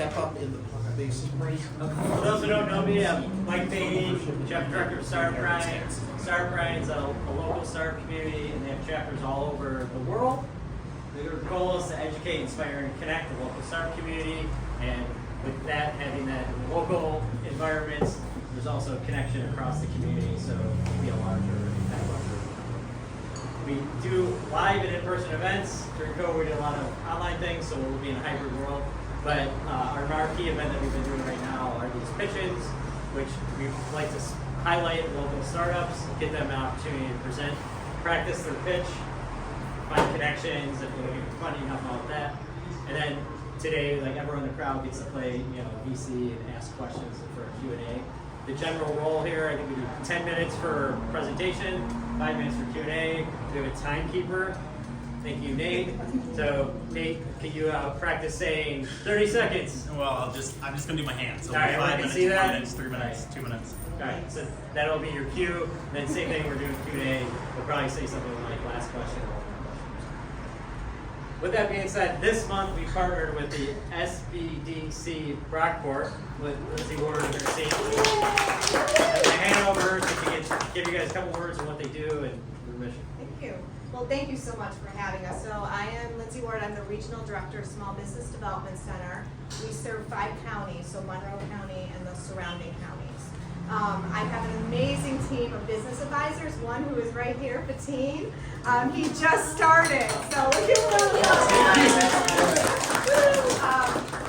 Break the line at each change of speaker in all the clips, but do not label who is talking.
step up in the basis, please?
For those who don't know me, I'm Mike Beatty, Chapter Director of Startup Brining. Startup Brining's a local startup community, and they have chapters all over the world. Their goal is to educate, inspire, and connect the local startup community, and with that, having that in the local environments, there's also a connection across the community, so it can be a larger impact. We do live and in-person events. During COVID, we did a lot of online things, so we'll be in a hybrid world. But our marquee event that we've been doing right now are these pitches, which we like to highlight local startups, give them an opportunity to present, practice their pitch, find connections, if they're looking for funding, help out with that. And then today, like everyone in the crowd gets to play, VC and ask questions for a Q&A. The general role here, I think we do 10 minutes for presentation, 5 minutes for Q&A. We have a timekeeper. Thank you, Nate. So, Nate, can you practice saying 30 seconds?
Well, I'm just gonna do my hands. So
all right,
5 minutes,
see
4
that?
minutes, 3 minutes, 2 minutes.
All right, so that'll be your cue. And then same thing, we're doing Q&A. We'll probably say something like last question. With that being said, this month we partnered with the SBDC Brockport with Lindsay Ward and her team. I'm gonna hand over so she can give you guys a couple words on what they do and their mission.
Thank you. Well, thank you so much for having us. So I am Lindsay Ward. I'm the Regional Director of Small Business Development Center. We serve 5 counties, so Monroe County and the surrounding counties. I have an amazing team of business advisors, one who is right here, Fatin. He just started, so look at him.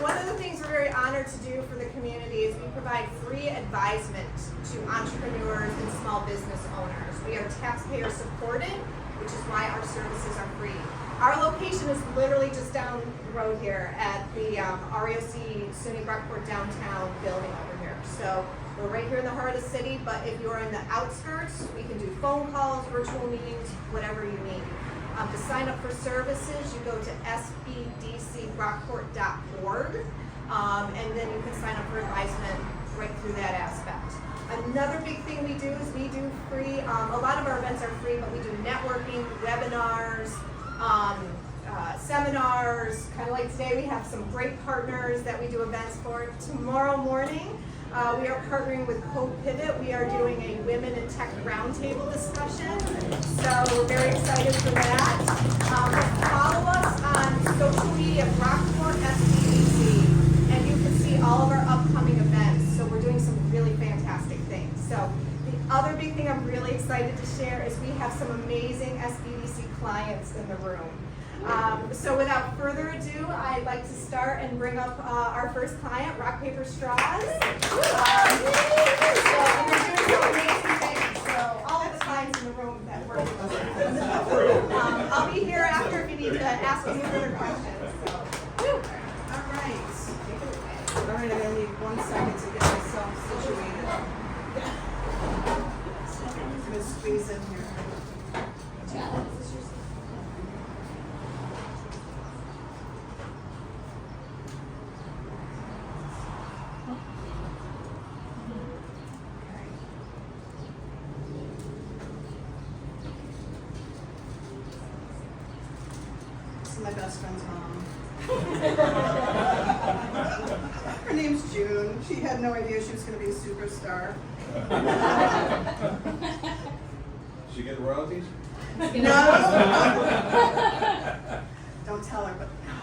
One of the things we're very honored to do for the community is we provide free advisement to entrepreneurs and small business owners. We are taxpayer supported, which is why our services are free. Our location is literally just down the road here at the REOC SUNY Brockport downtown building over here. So we're right here in the heart of the city, but if you're in the outskirts, we can do phone calls, virtual meetings, whatever you need. To sign up for services, you go to sbdcbrockport.org, and then you can sign up for advisement right through that aspect. Another big thing we do is we do free, a lot of our events are free, but we do networking, webinars, seminars, kind of like today we have some great partners that we do events for. Tomorrow morning, we are partnering with Co-Pivot. We are doing a Women in Tech Roundtable discussion, so we're very excited for that. Follow us on social media, Brockport SBDC, and you can see all of our upcoming events. So we're doing some really fantastic things. So the other big thing I'm really excited to share is we have some amazing SBDC clients in the room. So without further ado, I'd like to start and bring up our first client, Rock, Paper, Straws. So we're doing some amazing things. So all of the clients in the room that work with us. I'll be here after if you need to ask any further questions. So. All right. All right, I'm going to need 1 second to get myself situated. I'm going to squeeze in here. My best friend's mom. Her name's June. She had no idea she was going to be a superstar.
She get royalties?
No. Don't tell her, but no.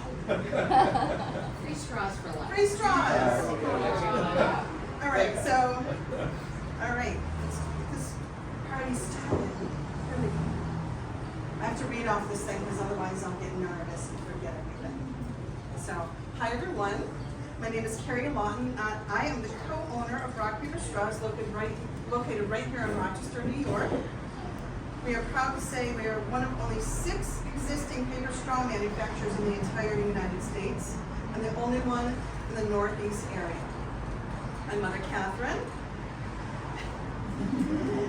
Free straws for life.
Free straws. All right, so, all right, let's get this party started. Here we go. I have to read off this thing because otherwise I'll get nervous and forget everything. So, hi everyone. My name is Carrie Lawton. I am the co-owner of Rock, Paper, Straws, located right here in Rochester, New York. We are proud to say we are one of only 6 existing paper straw manufacturers in the entire United States, and the only one in the Northeast area. My mother, Catherine,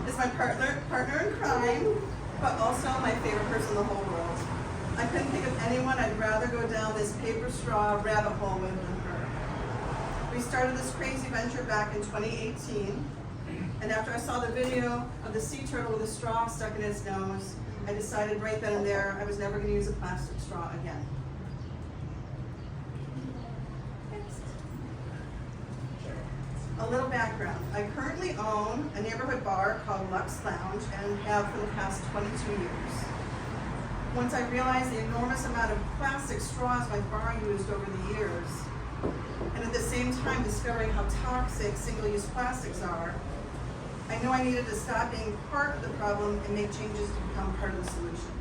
is my partner in crime, but also my favorite person in the whole world. I couldn't think of anyone I'd rather go down this paper straw rabbit hole with than her. We started this crazy venture back in 2018, and after I saw the video of the sea turtle with a straw stuck in its nose, I decided right then and there I was never going to use a plastic straw again.
A little background. I currently own a neighborhood bar called Luxe Lounge and have for the past 22 years. Once I realized the enormous amount of plastic straws my bar used over the years, and at the same time discovering how toxic single-use plastics are, I knew I needed to stop being part of the problem and make changes to become part of the solution.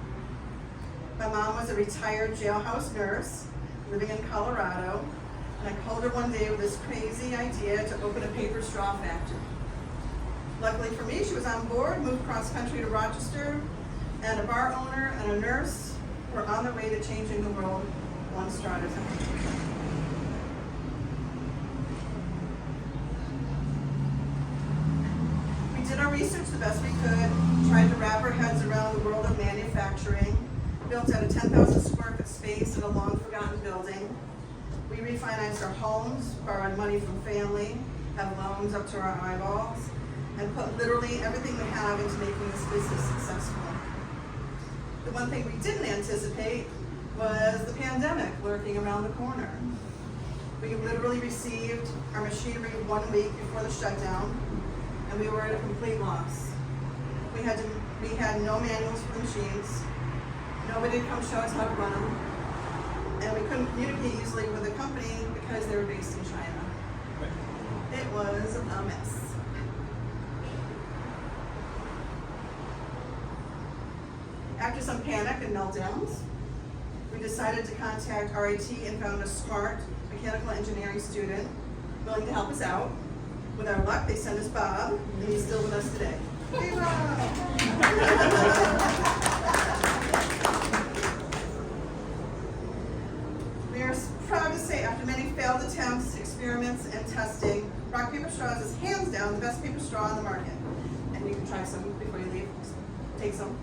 My mom was a retired jailhouse nurse living in Colorado, and I called her one day with this crazy idea to open a paper straw factory. Luckily for me, she was on board, moved cross country to Rochester, and a bar owner and a nurse were on their way to changing the world one straw at a time. We did our research the best we could, tried to wrap our heads around the world of manufacturing, built out a 10,000 square foot space in a long forgotten building. We refinanced our homes, borrowed money from family, had loans up to our eyeballs, and put literally everything we have into making this business successful. The one thing we didn't anticipate was the pandemic lurking around the corner. We literally received our machinery 1 week before the shutdown, and we were at a complete loss. We had no manuals for the machines. Nobody would come show us how to run them. And we couldn't communicate easily with the company because they were based in China. It was a mess. After some panic and meltdowns, we decided to contact RIT and found a smart mechanical engineering student willing to help us out. With our luck, they sent us Bob, and he's still with us today. Hey, Bob! We are proud to say, after many failed attempts, experiments, and testing, rock paper straws is hands down the best paper straw on the market. And you can try some before you leave. Take some.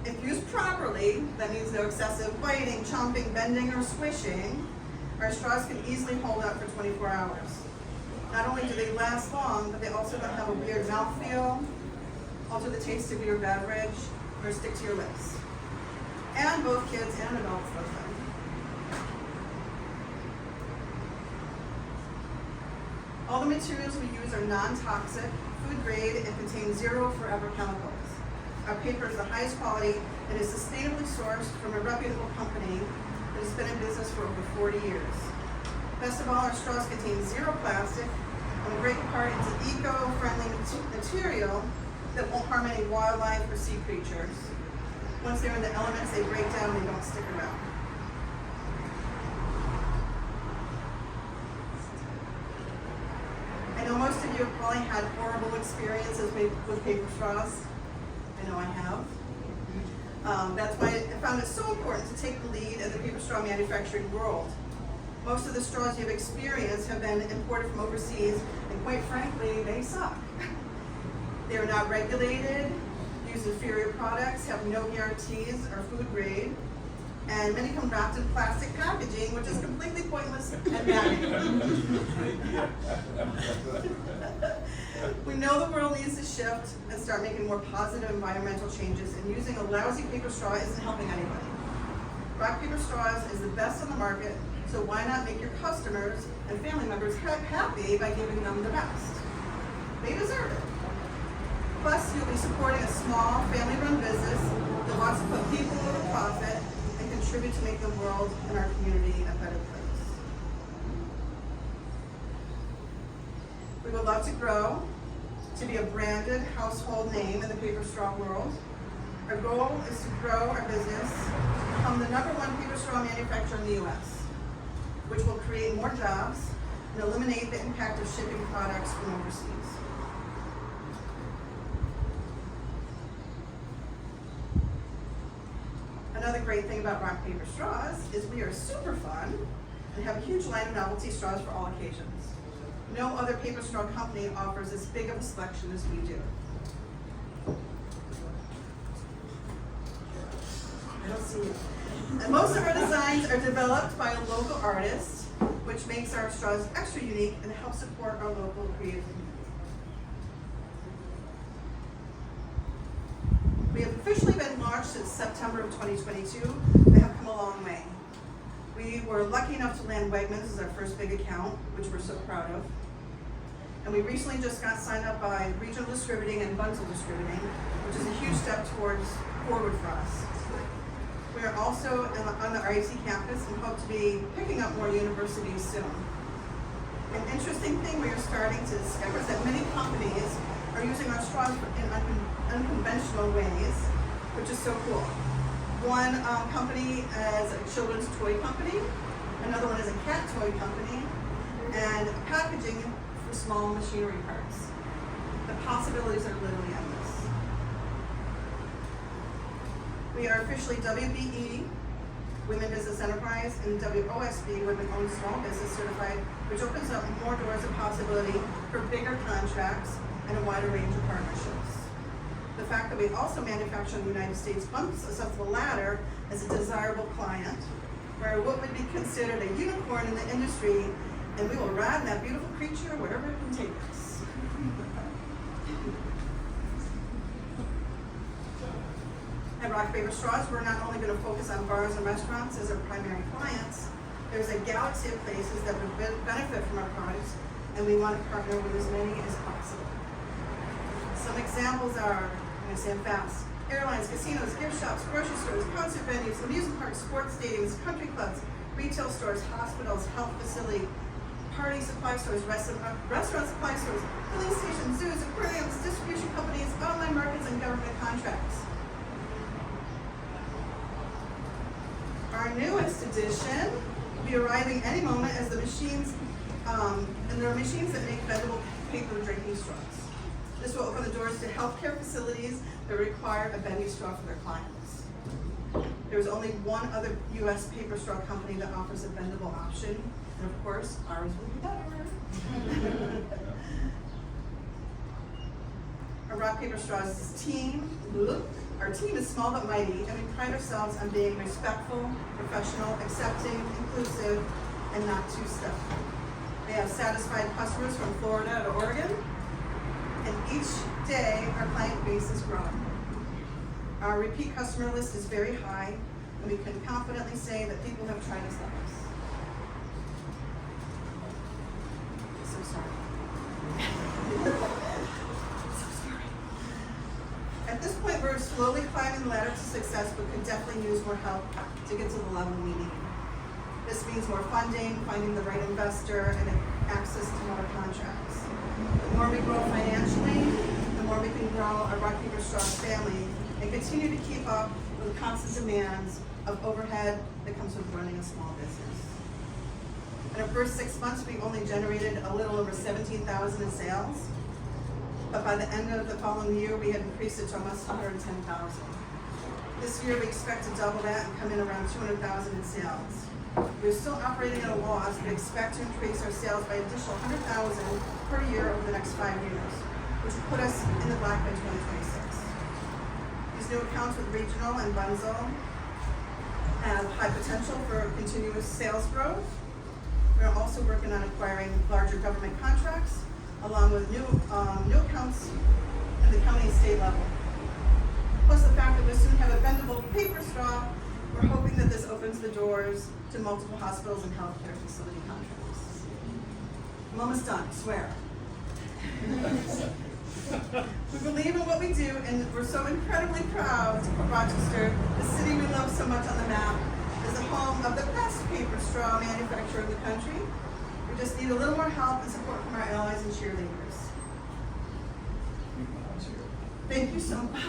If used properly, that means no excessive biting, chomping, bending, or squishing, our straws can easily hold up for 24 hours. Not only do they last long, but they also don't have a weird mouthfeel, alter the taste of your beverage, or stick to your lips. And both kids and adults love them. All the materials we use are non-toxic, food grade, and contain 0 forever chemicals. Our paper is the highest quality and is sustainably sourced from a reputable company that has been in business for over 40 years. Best of all, our straws contain 0 plastic and will break apart into eco-friendly material that won't harm any wildlife or sea creatures. Once they're in the elements, they break down and they don't stick around. I know most of you have probably had horrible experiences with paper straws. I know I have. That's why I found it so important to take the lead in the paper straw manufacturing world. Most of the straws you've experienced have been imported from overseas, and quite frankly, they suck. They are not regulated, use inferior products, have no guarantees, are food grade, and many come wrapped in plastic packaging, which is completely pointless and bad. We know the world needs to shift and start making more positive environmental changes, and using a lousy paper straw isn't helping anybody. Rock paper straws is the best on the market, so why not make your customers and family members happy by giving them the best? They deserve it. Plus, you'll be supporting a small, family-run business that wants to put people over profit and contribute to make the world and our community a better place. We would love to grow to be a branded household name in the paper straw world. Our goal is to grow our business, become the #1 paper straw manufacturer in the U.S., which will create more jobs and eliminate the impact of shipping products from overseas. Another great thing about rock paper straws is we are super fun and have a huge line of novelty straws for all occasions. No other paper straw company offers as big of a selection as we do. I don't see it. And most of our designs are developed by a local artist, which makes our straws extra unique and helps support our local creative community. We have officially been launched since September of 2022 and have come a long way. We were lucky enough to land Wegmans as our first big account, which we're so proud of. And we recently just got signed up by Regional Distributing and Bundle Distributing, which is a huge step forward for us. We are also on the REC campus and hope to be picking up more universities soon. An interesting thing we are starting to discover is that many companies are using our straws in unconventional ways, which is so cool. One company is a children's toy company, another one is a cat toy company, and packaging for small machinery parts. The possibilities are literally endless. We are officially WBE, Women Business Enterprise, and WOSB, Women Owned Small Business Certified, which opens up more doors of possibility for bigger contracts and a wider range of partnerships. The fact that we also manufacture in the United States bumps us up the ladder as a desirable client, where what would be considered a unicorn in the industry, and we will ride that beautiful creature wherever it can take us. At Rock Paper Straws, we're not only going to focus on bars and restaurants as our primary clients. There's a galaxy of places that would benefit from our products, and we want to partner with as many as possible. Some examples are, I'm going to say them fast, airlines, casinos, gift shops, grocery stores, concert venues, amusement parks, sports stadiums, country clubs, retail stores, hospitals, health facility, party supply stores, restaurant supply stores, filling stations, zoos, aquariums, distribution companies, online markets, and government contracts. Our newest edition will be arriving any moment as the machines, and there are machines that make bendable paper drinking straws. This will open the doors to healthcare facilities that require a bending straw for their clients. There's only one other U.S. paper straw company that offers a bendable option, and of course, ours will be better. Our Rock Paper Straws team, our team is small but mighty, and we pride ourselves on being respectful, professional, accepting, inclusive, and not too stuffed. We have satisfied customers from Florida to Oregon, and each day our client base is growing. Our repeat customer list is very high, and we can confidently say that people have tried us like us. So sorry. So sorry. At this point, we're slowly climbing the ladder to success, but could definitely use more help to get to the level we need. This means more funding, finding the right investor, and access to more contracts. The more we grow financially, the more we can grow our Rock Paper Straws family and continue to keep up with the constant demands of overhead that comes with running a small business. In our first 6 months, we only generated a little over $17,000 in sales, but by the end of the following year, we had increased it to almost $110,000. This year, we expect to double that and come in around $200,000 in sales. We're still operating at a loss, but expect to increase our sales by an additional $100,000 per year over the next 5 years, which will put us in the black by 2026. These new accounts with Regional and Bunzel have high potential for continuous sales growth. We're also working on acquiring larger government contracts, along with new accounts at the county and state level. Plus the fact that we soon have a bendable paper straw, we're hoping that this opens the doors to multiple hospitals and healthcare facility contracts. I'm almost done, I swear. We believe in what we do, and we're so incredibly proud to put Rochester, the city we love so much, on the map as the home of the best paper straw manufacturer in the country. We just need a little more help and support from our allies and cheerleaders. Thank you so much.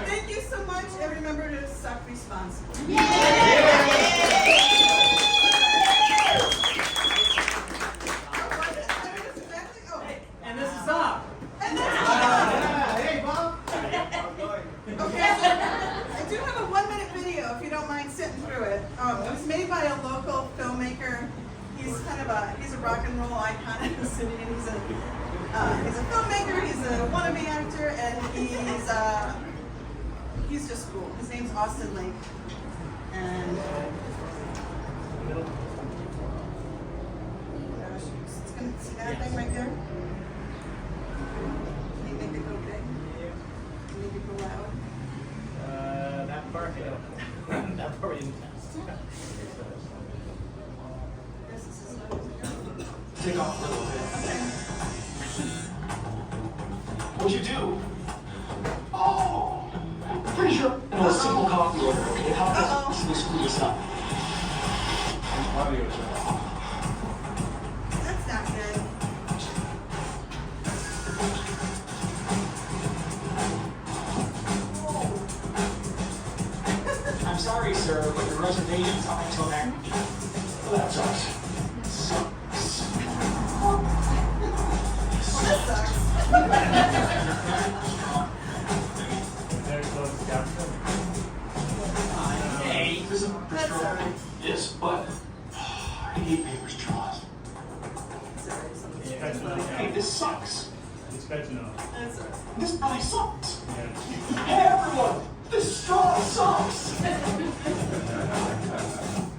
Thank you so much, and remember to suck responsibly.
And this is up.
Hey, Bob.
Okay, I do have a 1-minute video if you don't mind sitting through it. It was made by a local filmmaker. He's he's a rock and roll icon in the city, and he's a filmmaker, he's a wannabe actor, and he's just cool. His name's Austin Lake. And it's gonna see that thing right there? Can you make it go big? Can you make it go loud?
That part That part we didn't test.
Take off a little bit. What'd you do? Oh, pretty sure. No, a simple coffee order, okay? How fast can we screw this up?
That's not good.
I'm sorry, sir, but your reservation's not until next week. Well, that sucks.
That sucks.
Hey.
This is
That's all right.
Yes, but I hate paper straws. Hey, this sucks.
That's all right.
This really sucks. Hey, everyone, this straw sucks.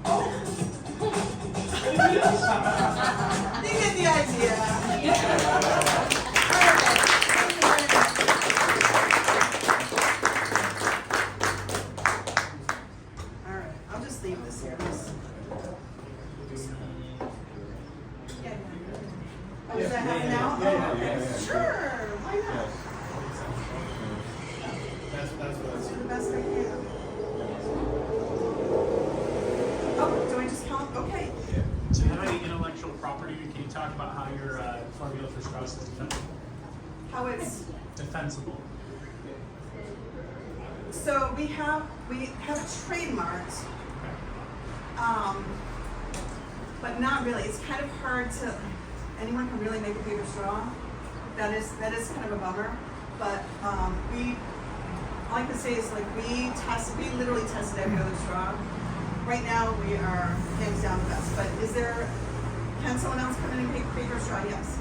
Oh.
You get the idea. All right, I'll just leave this here. Yeah. Oh, does that happen now? Oh, okay. Sure, why not? Let's do the best I can. Oh, do I just count? Okay.
So you have any intellectual property? Can you talk about how your formula for straws is defensible?
How it's,
Defensible.
so we have it trademarked, but not really. It's kind of hard to, anyone can really make a paper straw. That is kind of a bummer. But all I can say is like we literally tested every other straw. Right now we are hands down the best. But can someone else come in and make paper straw? Yes.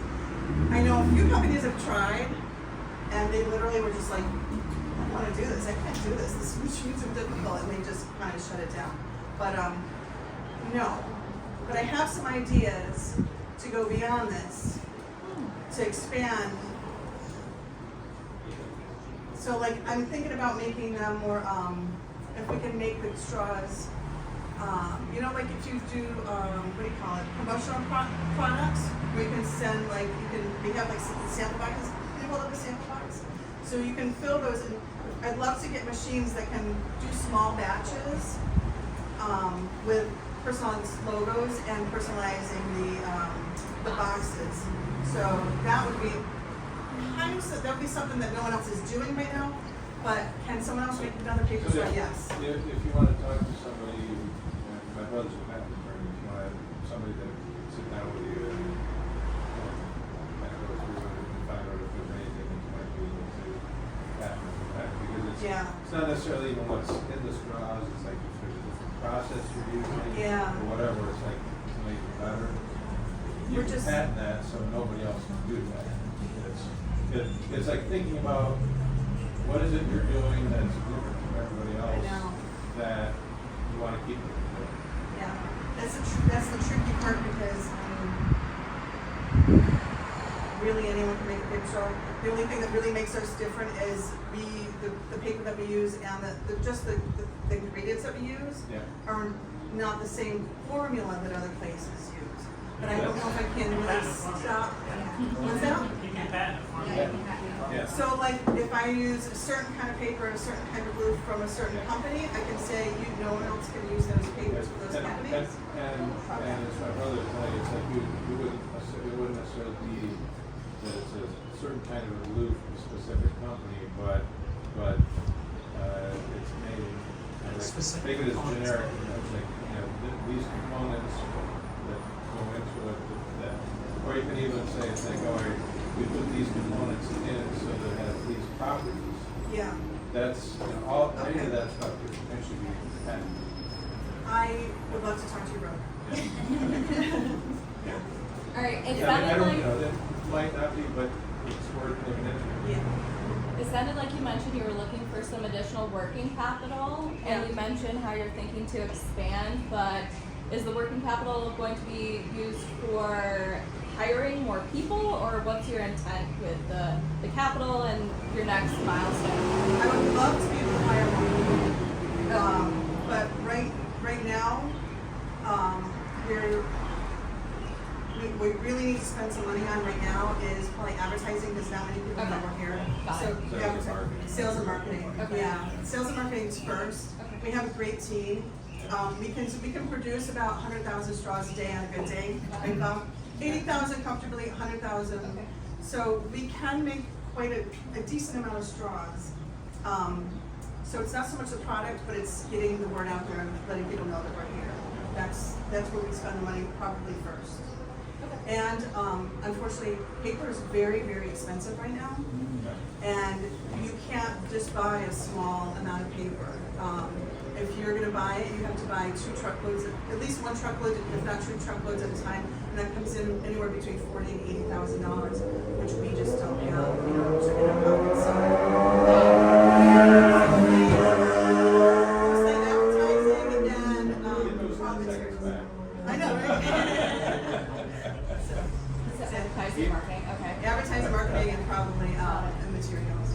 I know a few companies have tried, and they literally were just like, I don't want to do this. I can't do this. This machine's so difficult, and they just kind of shut it down. But no. But I have some ideas to go beyond this, to expand. So like I'm thinking about making them more. If we can make the straws. You know, like if you do, what do you call it, promotional products, where you can send like, we have like sample boxes, can you hold up a sample box? So you can fill those, and I'd love to get machines that can do small batches with personalized logos and personalizing the boxes. So that would be that would be something that no one else is doing right now, but can someone else make another paper straw? Yes.
If you want to talk to somebody, my brother's a patent attorney, if you want to have somebody that can sit down with you and kind of go through it and find out if there's anything that you might be able to patent from that, because it's not necessarily even what's in the straws, it's like if there's a different process you're using or whatever, it's like to make it better. You can patent that so nobody else can do that. It's like thinking about what is it you're doing that's different from everybody else that you want to keep it from.
Yeah, that's the tricky part, because really anyone can make a paper straw. The only thing that really makes us different is the paper that we use and the ingredients that we use are not the same formula that other places use. But I don't know if I can really stop. What's that?
You can patent it for me.
So like if I use a certain kind of paper, a certain kind of glue from a certain company, I can say no one else can use those papers for those companies.
And as my brother told you, it's like it wouldn't necessarily be that it's a certain kind of a glue from a specific company, but it's made
Specific
make it as
components.
generic. It's like these components that go into it. Or you can even say it's like, we put these components in so that it has these properties.
Yeah.
That's any of that stuff could potentially be patented.
I would love to talk to your brother.
All right, it
I
sounded
don't,
like
that might not be, but it's worth looking into.
Yeah.
it sounded like you mentioned you were looking for some additional working capital, and you mentioned how you're thinking to expand. But is the working capital going to be used for hiring more people, or what's your intent with the capital and your next milestone?
I would love to be able to hire more people. spend some money on right now is probably advertising, because not many people know we're here.
Got
So,
it.
sales and marketing.
Okay.
Yeah, sales and marketing is first.
Okay.
We have a great team. We can produce about 100,000 straws a day on a good day. Like, 80,000 comfortably, 100,000.
Okay.
So we can make quite a decent amount of straws. So it's not so much the product, but it's getting the word out there and letting people know that we're here. That's where we spend the money probably first. And unfortunately, paper is very, very expensive right now. And you can't just buy a small amount of paper. If you're gonna buy it, you have to buy 2 truckloads, at least 1 truckload, if not 2 truckloads at a time. And that comes in anywhere between $40,000 and $80,000, which we just don't have, you know, to get out. So, advertising and then, raw materials. I know, right?
So advertising, marketing, okay.
Advertising, marketing, and probably, and materials.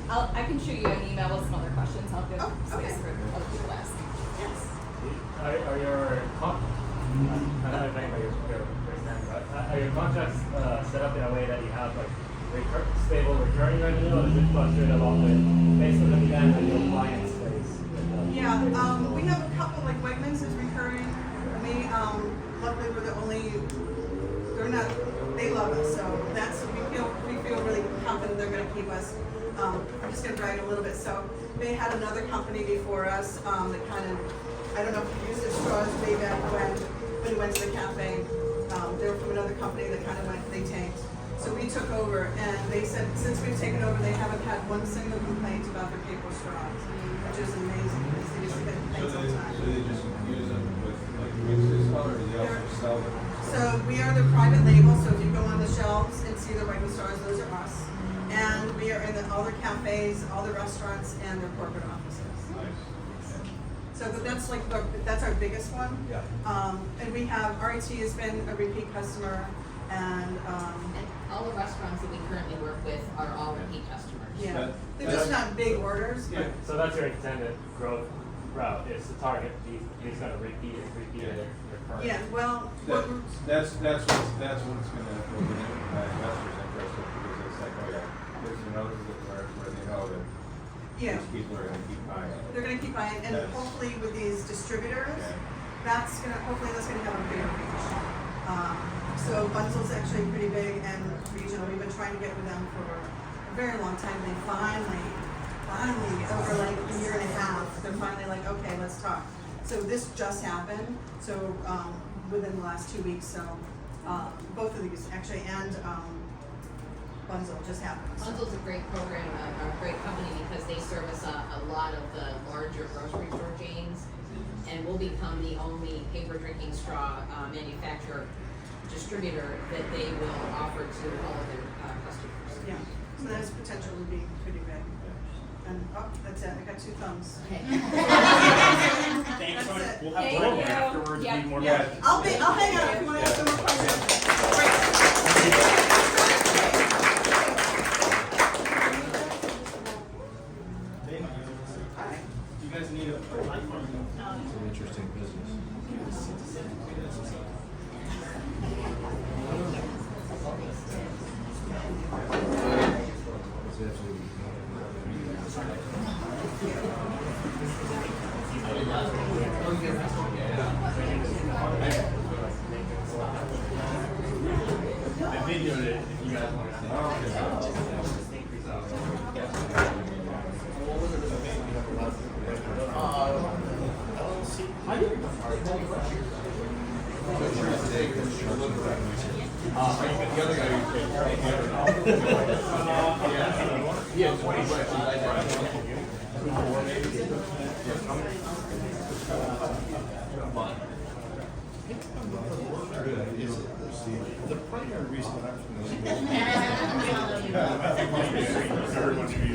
I can shoot you an email with some other questions. I'll give
Oh, okay.
space for other people to ask.
Yes.
Are your contracts set up in a way that you have like stable recurring revenue, or is it fluctuate along with based on the demand that your clients face?
Yeah, we have a couple, like Wegmans is recurring. Luckily we're the only, they love us, so we feel really confident they're gonna keep us. I'm just gonna brag a little bit. So they had another company before us, that kind of, I don't know if you used their straws way back when we went to the cafe. They were from another company that kind of they tanked. So we took over, and they said since we've taken over, they haven't had one single complaint about their paper straws, which is amazing because they used to get
So
complaints all the time.
they just use them with like mixes, or do they also sell them?
So we are the private label, so if you go on the shelves and see the White Stars, those are us. And we are in all their cafes, all the restaurants, and their corporate offices.
Nice.
So that's like, that's our biggest one.
Yeah.
And we have, RIT has been a repeat customer, and,
And all the restaurants that we currently work with are all repeat customers.
yeah, they're just not big orders,
Yeah.
but,
So that's your intended growth route, is to target these kind of repeat your current.
yeah, well, what we're,
That's what's gonna open my investors interested, because it's like, oh yeah, there's another where they know that
yeah.
these people are gonna keep buying it.
They're gonna keep buying, and
Yes.
hopefully with these distributors,
Yeah.
hopefully that's gonna have a bigger reach. So Bunzel's actually pretty big and regional. We've been trying to get with them for a very long time. They finally, over like a year and a half, they're finally like, okay, let's talk. So this just happened, so, within the last 2 weeks, so, both of these actually, and, Bunzel just happened. So-
Bunzel's a great program, a great company, because they service a lot of the larger grocery store chains, and will become the only paper drinking straw manufacturer distributor that they will offer to all of their customers.
Yeah, so that has potential to be pretty big. And, that's it, I got 2 thumbs.
Okay.
Thanks so much.
That's it.
We'll have
Thank
one
you.
afterwards.
Yeah.
Need more
Yeah.
questions.
I'll hang out if you wanna ask some more questions.
Do you guys need a platform?
It's an interesting business.
I videoed it if you guys want to see.
The primary reason I'm from this
Everyone should be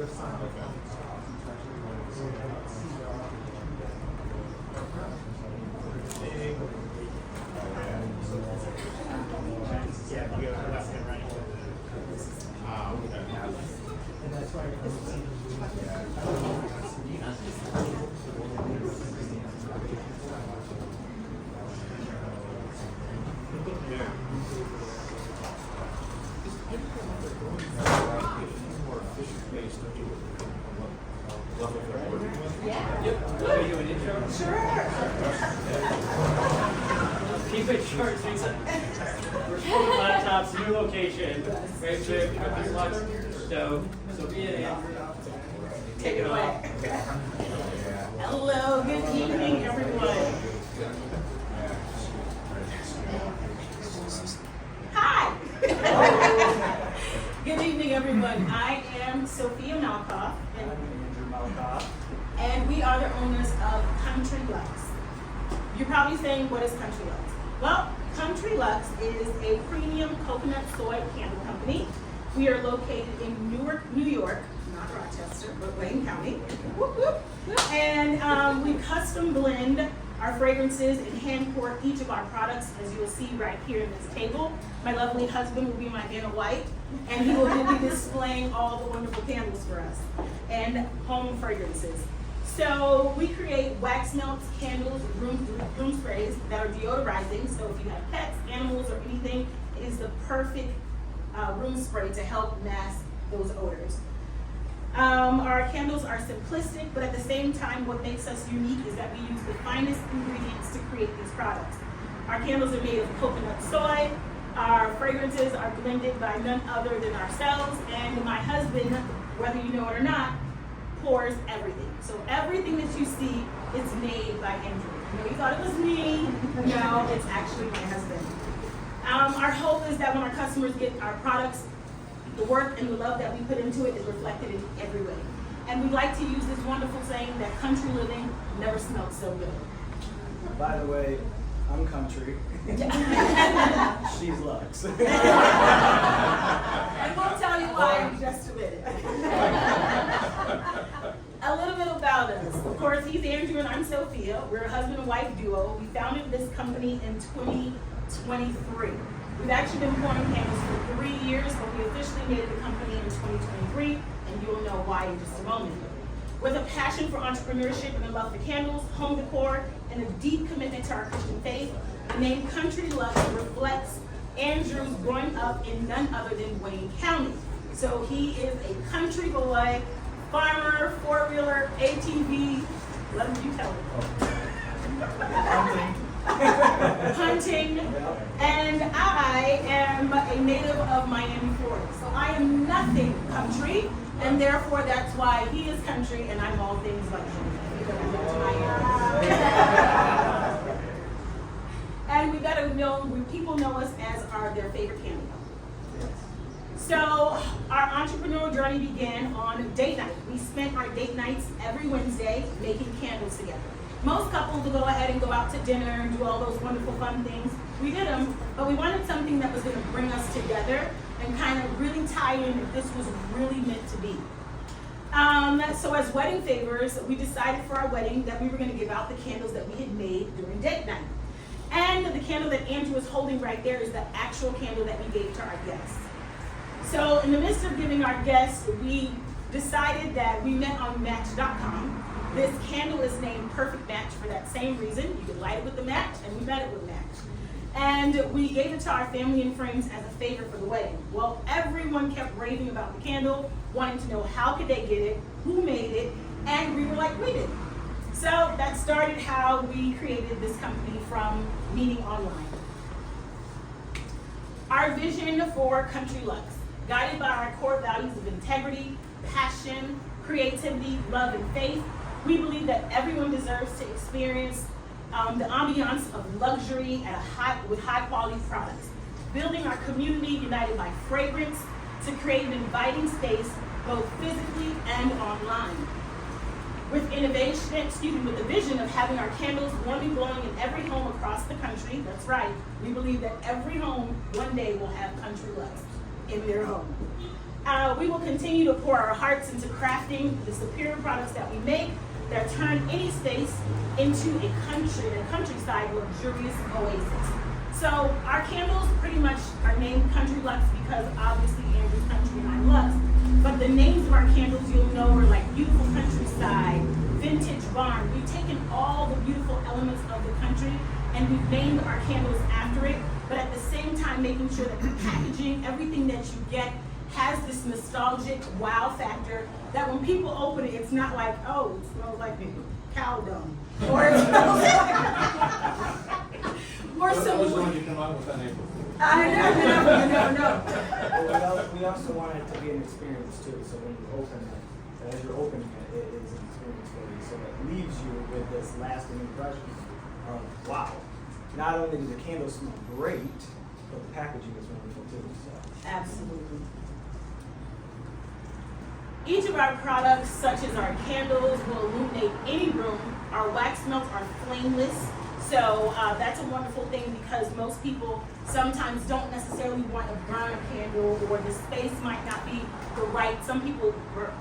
Yeah, you go left and right.
Are you an intro?
Sure.
Keep it short, sweet. We're smoking laptops, new location. Great trip, cookies, Luxe Co. Sophie Andrew.
Take it away. Hello, good evening, everyone. Hi. Good evening, everyone. I am Sophie Andrew, and we are the owners of Country Luxe. You're probably saying, what is Country Luxe? Well, Country Luxe is a premium coconut soy candle company. We are located in Newark, New York, not Rochester, but Wayne County. Whoop, whoop. And we custom blend our fragrances and hand pour each of our products, as you will see right here in this table. My lovely husband will be my Vanna White, and he will be displaying all the wonderful candles for us and home fragrances. So we create wax melts, candles, room sprays that are deodorizing. So if you have pets, animals, or anything, it is the perfect room spray to help mask those odors. Our candles are simplistic, but at the same time, what makes us unique is that we use the finest ingredients to create these products. Our candles are made of coconut soy. Our fragrances are blended by none other than ourselves, and my husband, whether you know it or not, pours everything. So everything that you see is made by Andrew. You know, you thought it was me. No, it's actually my husband. Our hope is that when our customers get our products, the work and the love that we put into it is reflected in every way. And we like to use this wonderful saying that country living never smelled so good.
By the way, I'm country. She's Luxe.
And we'll tell you why in just a minute. A little bit about us. Of course, he's Andrew and I'm Sophia. We're a husband and wife duo. We founded this company in 2023. We've actually been pouring candles for 3 years, but we officially made the company in 2023, and you'll know why in just a moment. With a passion for entrepreneurship and a love for candles, home decor, and a deep commitment to our Christian faith, the name Country Luxe reflects Andrew's growing up in none other than Wayne County. So he is a country boy, farmer, four-wheeler, ATV, let you tell it. Hunting, and I am a native of Miami, Florida. So I am nothing country, and therefore that's why he is country and I'm all things like him. Because I went to Miami. And we gotta know, people know us as their favorite candle. So our entrepreneurial journey began on date night. We spent our date nights every Wednesday making candles together. Most couples will go ahead and go out to dinner and do all those wonderful fun things. We did them, but we wanted something that was going to bring us together and kind of really tie in if this was really meant to be. So as wedding favors, we decided for our wedding that we were going to give out the candles that we had made during date night. And the candle that Andrew is holding right there is the actual candle that we gave to our guests. So in the midst of giving our guests, we decided that we met on Match.com. This candle is named Perfect Match for that same reason. You could light it with the match, and we met it with match. And we gave it to our family and friends as a favor for the wedding. Well, everyone kept raving about the candle, wanting to know how could they get it, who made it, and we were like, we did. So that started how we created this company from meeting online. Our vision for Country Luxe, guided by our core values of integrity, passion, creativity, love, and faith, we believe that everyone deserves to experience the ambiance of luxury with high quality products. Building our community united by fragrance to create an inviting space both physically and online. With with the vision of having our candles warmly glowing in every home across the country. That's right, we believe that every home one day will have Country Luxe in their home.
We will continue to pour our hearts into crafting the superior products that we make that turn any space into a countryside luxurious oasis. So our candles pretty much are named Country Luxe because obviously Andrew's country and I'm Luxe. But the names of our candles you'll know are like beautiful countryside, vintage barn. We've taken all the beautiful elements of the country and we've named our candles after it, but at the same time making sure that the packaging, everything that you get has this nostalgic wow factor that when people open it, it's not like, oh, it smells like cow dung. Or it smells like or
That
some
was the one you come out with on April Fool's.
I know.
But we also want it to be an experience too. So when you open it, as you're opening it, it is an experience for you. So it leaves you with this lasting impression of wow. Not only does the candle smell great, but the packaging is wonderful too. So.
Absolutely. Each of our products, such as our candles, will illuminate any room. Our wax melts are flameless. So that's a wonderful thing because most people sometimes don't necessarily want to burn a candle or the space might not be the right. Some people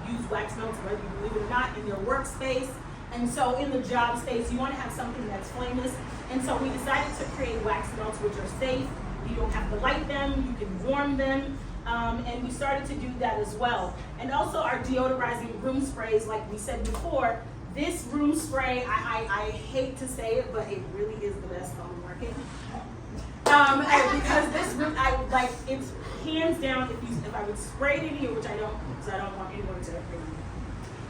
use wax melts, whether you believe it or not, in their workspace. And so in the job space, you want to have something that's flameless. And so we decided to create wax melts which are safe. You don't have to light them, you can warm them. And we started to do that as well. And also our deodorizing room sprays, like we said before, this room spray, I hate to say it, but it really is the best on the market. Because this room, it's hands down, if I would spray it in here, which I don't, because I don't want anyone to hear me.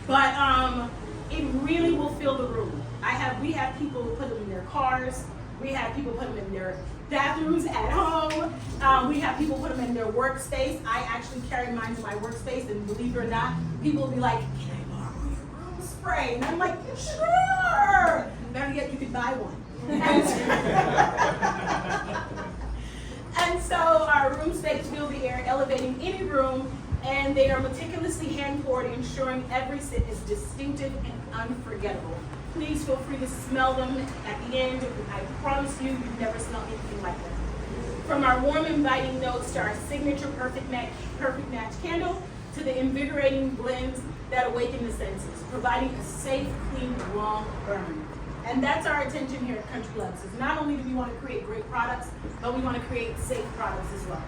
But it really will fill the room. We have people who put them in their cars. We have people put them in their bathrooms at home. We have people put them in their workspace. I actually carry mine to my workspace, and believe it or not, people will be like, "Can I borrow your room spray?" And I'm like, "Sure." Better yet, you could buy one. And so our room sprays fill the air, elevating any room, and they are meticulously hand poured, ensuring every sit is distinctive and unforgettable. Please feel free to smell them at the end. I promise you've never smelled anything like them. From our warm, inviting notes to our signature perfect match candle, to the invigorating blends that awaken the senses, providing a safe, clean, long burn. And that's our intention here at Country Luxe. Is not only do we want to create great products, but we want to create safe products as well.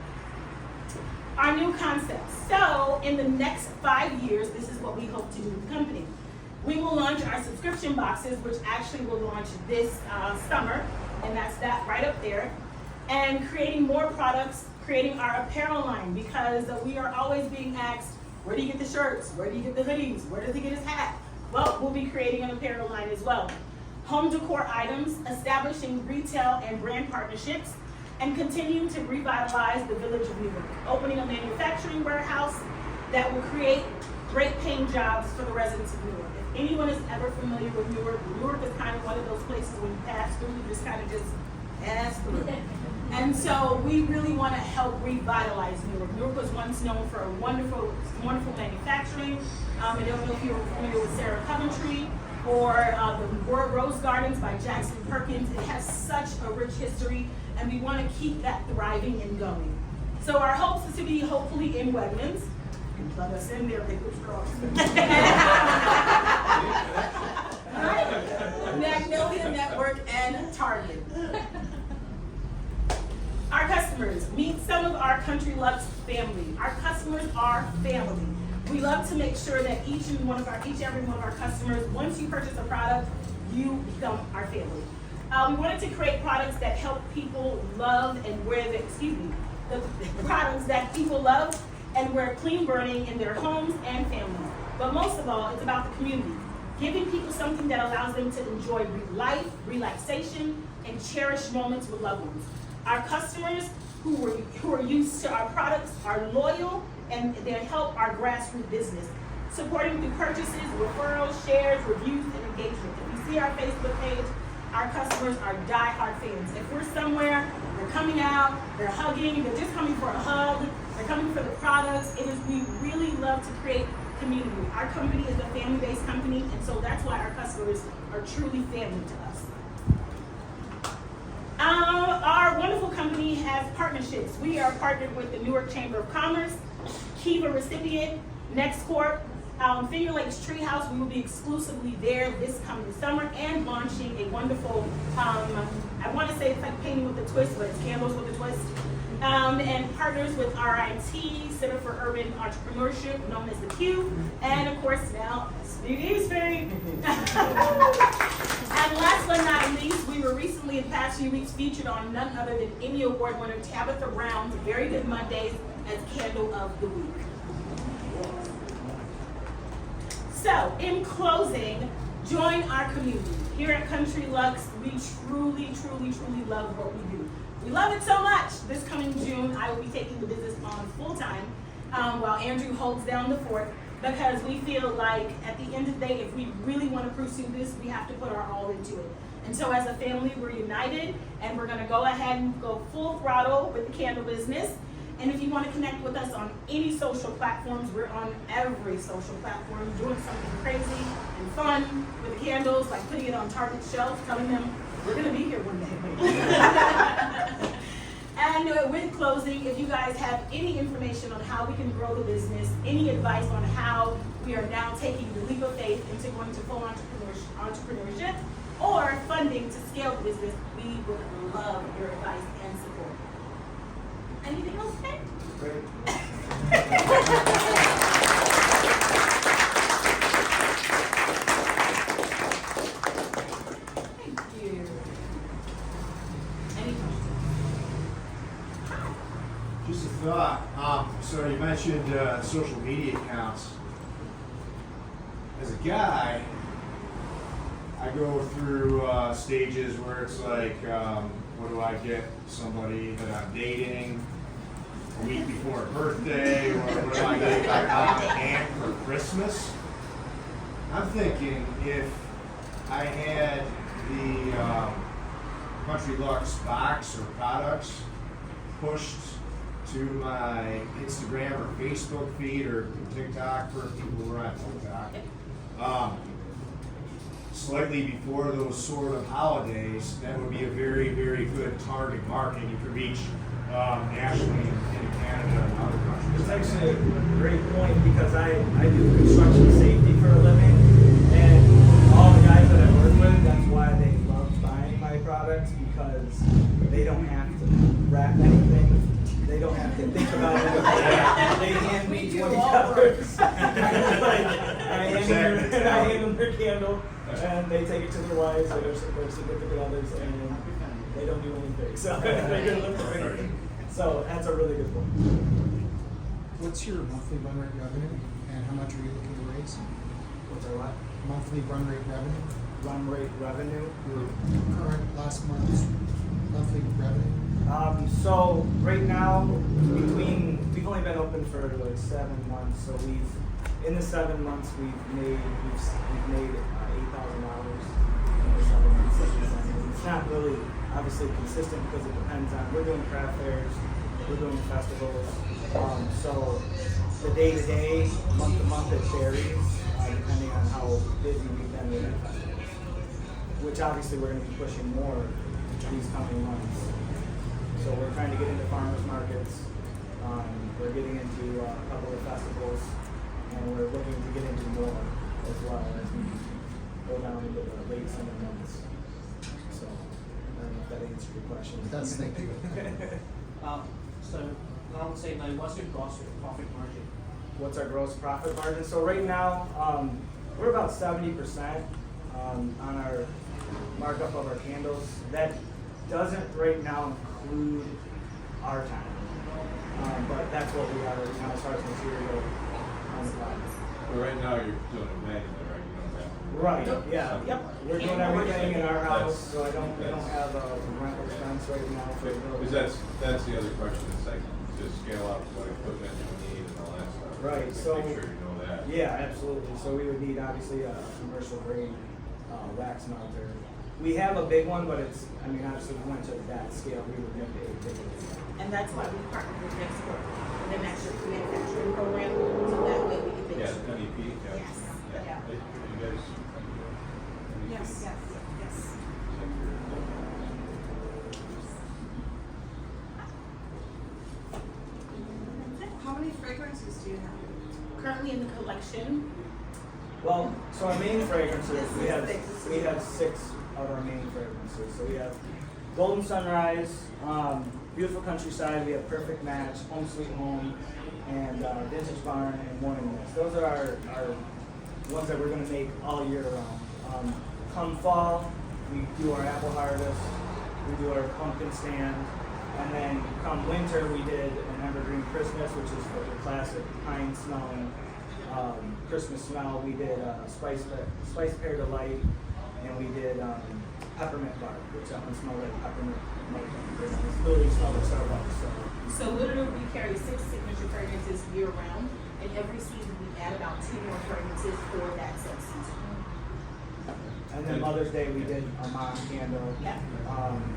Our new concept. So in the next 5 years, this is what we hope to do with the company. We will launch our subscription boxes, which actually will launch this summer, and that's that right up there. And creating more products, creating our apparel line, because we are always being asked, where do you get the shirts? Where do you get the hoodies? Where does he get his hat? Well, we'll be creating an apparel line as well. Home decor items, establishing retail and brand partnerships, and continuing to revitalize the village of Newark. Opening a manufacturing warehouse that will create great paying jobs for the residents of Newark. If anyone is ever familiar with Newark, Newark is kind of one of those places when you pass through, you just kind of just pass through. And so we really want to help revitalize Newark. Newark was once known for a wonderful, wonderful manufacturing. I don't know if you're familiar with Sarah Coventry or the Rose Gardens by Jackson Perkins. It has such a rich history, and we want to keep that thriving and going. So our hopes is to be hopefully in Wegmans. You can plug us in there, they put straws. Magnolia Network and Target. Our customers, meet some of our Country Luxe family. Our customers are family. We love to make sure that each and every one of our customers, once you purchase a product, you become our family. We wanted to create products that help people love and wear the products that people love and wear clean burning in their homes and families. But most of all, it's about the community. Giving people something that allows them to enjoy life, relaxation, and cherish moments with loved ones. Our customers who are used to our products are loyal, and they help our grassroots business, supporting through purchases, referrals, shares, reviews, and engagement. If you see our Facebook page, our customers are die-hard fans. If we're somewhere, they're coming out, they're hugging, they're just coming for a hug, they're coming for the products. We really love to create community. Our company is a family-based company, and so that's why our customers are truly family to us. Our wonderful company has partnerships. We are partnered with the Newark Chamber of Commerce, Kiva recipient, next court, Finger Lakes Treehouse. We will be exclusively there this coming summer and launching a wonderful, I want to say it's like painting with a twist, but it's candles with a twist. And partners with RIT, Center for Urban Entrepreneurship, known as the Q, and of course now SBDC. And last but not least, we were recently in the past few weeks featured on none other than Emmy Award winner Tabitha Brown's Very Good Mondays as Candle of the Week. So, in closing, join our community. Here at Country Luxe, we truly, truly, truly love what we do. We love it so much. This coming June, I will be taking the business on full time while Andrew holds down the fort, because we feel like at the end of the day, if we really want to pursue this, we have to put our all into it. And so as a family, we're united, and we're going to go ahead and go full throttle with the candle business. And if you want to connect with us on any social platforms, we're on every social platform doing something crazy and fun with the candles, like putting it on Target shelves, telling them we're going to be here one day. And with closing, if you guys have any information on how we can grow the business, any advice on how we are now taking the leap of faith into going to full entrepreneurship, or funding to scale the business, we would love your advice and support. Anything else, Ken?
Great.
Thank you. Any questions?
Just a thought. So you mentioned social media accounts. As a guy, I go through stages where it's like, what do I get somebody that I'm dating a week before a birthday, or what do I get my aunt for Christmas? I'm thinking if I had the Country Luxe box or products pushed to my Instagram or Facebook feed or TikTok for people who are on TikTok, slightly before those sort of holidays, that would be a very, very good target market. You could reach nationally in Canada and other countries.
It's actually a great point, because I do construction safety for a living, and all the guys that I work with, that's why they love buying my products, because they don't have to wrap anything. They don't have to think about it. They hand me 20 colors. I hand them their candle, and they take it to their wives or their significant others, and they don't do anything. So they're gonna look for anything. So that's a really good point.
What's your monthly run rate revenue, and how much are you looking to raise?
What's our what?
Monthly run rate revenue?
Run rate revenue.
Your current last month's monthly revenue?
So right now, we've only been open for like 7 months. So in the 7 months we've made $8,000 in the 7 months. It's not really obviously consistent, because it depends on, we're doing craft fairs, we're doing festivals. So the day to day, month to month, it varies depending on how busy we've been with our festivals. Which obviously we're going to be pushing more these coming months. So we're trying to get into farmers markets. We're getting into a couple of festivals, and we're looking to get into more as well as we go down into the late summer months. So I don't know if that answered your question.
That's thank you.
So I would say, like, what's your gross profit margin?
What's our gross profit margin? So right now, we're about 70% on our markup of our candles. That doesn't right now include our time. But that's what we are right now as far as material on the product.
But right now, you're doing a manual, right? You don't have.
Right, yeah, yep. We're doing everything in our house,
That's-
so I don't have a rental expense right now for the building.
Because that's the other question, it's like, to scale up what equipment you need and all that stuff.
Right,
Make
so-
sure you know that.
Yeah, absolutely. So we would need obviously a commercial grade wax melter. We have a big one, but it's, I mean, obviously we went to that scale, we would make it a bigger.
And that's why we partnered with Next Court, and then actually manufacturing program, so that way we can finish.
Yeah, NEP, yeah.
Yes.
Yeah.
Yeah.
You guys.
Yes, yes, yes.
How many fragrances
do you have?
Currently in the collection,
Well, so our main fragrances, we have 6 of our main fragrances. So we have Golden Sunrise, Beautiful Countryside, we have Perfect Match, Home Sweet Home, and Vintage Barn and Morning Mist. Those are our ones that we're going to make all year round. Come fall, we do our apple harvest, we do our pumpkin stand, and then come winter we did an evergreen Christmas, which is for the classic pine smelling Christmas smell. We did spice pear delight, and we did peppermint bark, which that one smells like peppermint. It's literally smells like Starbucks.
so literally we carry 6 signature fragrances year round, and every season we add about 2 more fragrances for that said season.
And then Mother's Day we did a mom candle.
Yeah.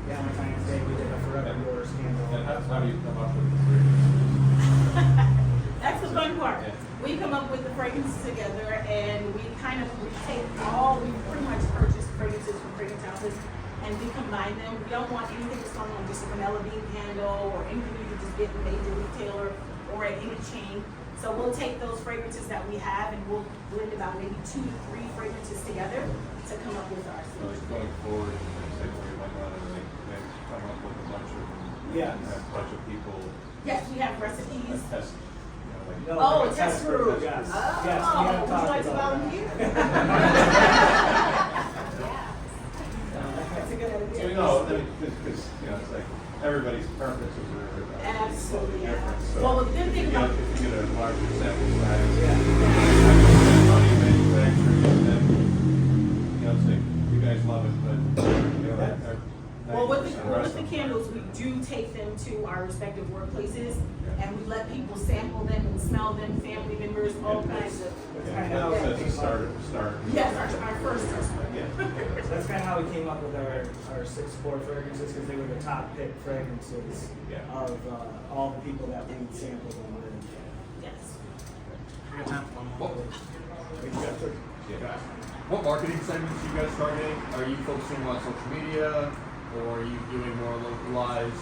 Valentine's Day we did a Forever Yours candle.
And how do you come up with the fragrances?
That's the fun part.
Yeah.
We come up with the fragrances together, and we pretty much purchase fragrances from fragrance houses, and we combine them. We don't want anything that's going on just a vanilla bean candle or anything you can just get in a major retailer or at any chain. So we'll take those fragrances that we have and we'll blend about maybe 2 to 3 fragrances together to come up with our
So like
signature.
going forward, say where you might want to like come up with a bunch of,
Yeah.
have a bunch of people
Yes, we have recipes.
test, you know, like.
No,
Oh,
like a
test
group,
group.
Yes.
Oh,
Yes, we have
would you
talked
like to
about that.
volunteer? That's a good
So,
idea.
you know, because, you know, it's like, everybody's preferences are
Absolutely,
totally different, so.
well, the good
if
thing
you get-
about-
If you get a larger sample size.
Yeah.
Money manufacturing, and then, you know, it's like, you guys love it, but, you know,
Well, with the
90%
candles, we do take them to our respective workplaces, and we let people sample them and smell them, family members, all kinds of.
Yeah, that's a start.
Yes, our first customer.
Yeah.
So that's kind of how we came up with our 6 core fragrances, because they were the top pick fragrances
Yeah.
of all the people that we sampled them with.
Yes.
We got time for one more.
Yeah.
What marketing segments are you guys targeting? Are you focusing on social media, or are you doing more localized,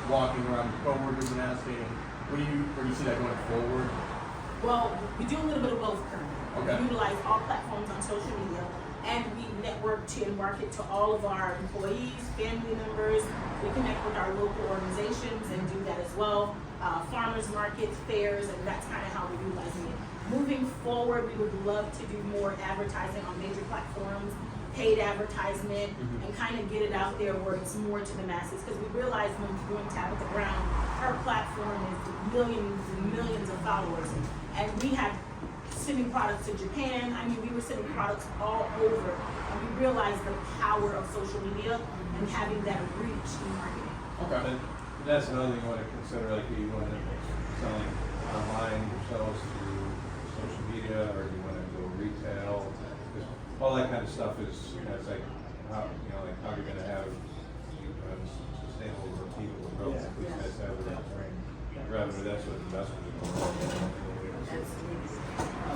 walking around with coworkers and asking? Where do you see that going forward?
Well, we do a little bit of both currently.
Okay.
We utilize all platforms on social media, and we network to and market to all of our employees, family members. We connect with our local organizations and do that as well. Farmers markets, fairs, and that's kind of how we're utilizing it. Moving forward, we would love to do more advertising on major platforms, paid advertisement, and kind of get it out there where it's more to the masses. Because we realize when we're doing Tabitha Brown, her platform is millions and millions of followers. And we have sending products to Japan. I mean, we were sending products all over. And we realized the power of social media and having that reach in marketing.
Okay.
And that's another thing you want to consider, like, do you want to selling online yourselves through social media, or do you want to go retail? Because all that kind of stuff is, you know, it's like, how, you know, like, how you're going to have sustainable, repeatable growth.
Yeah.
If that's how we're generating revenue, that's what investors are going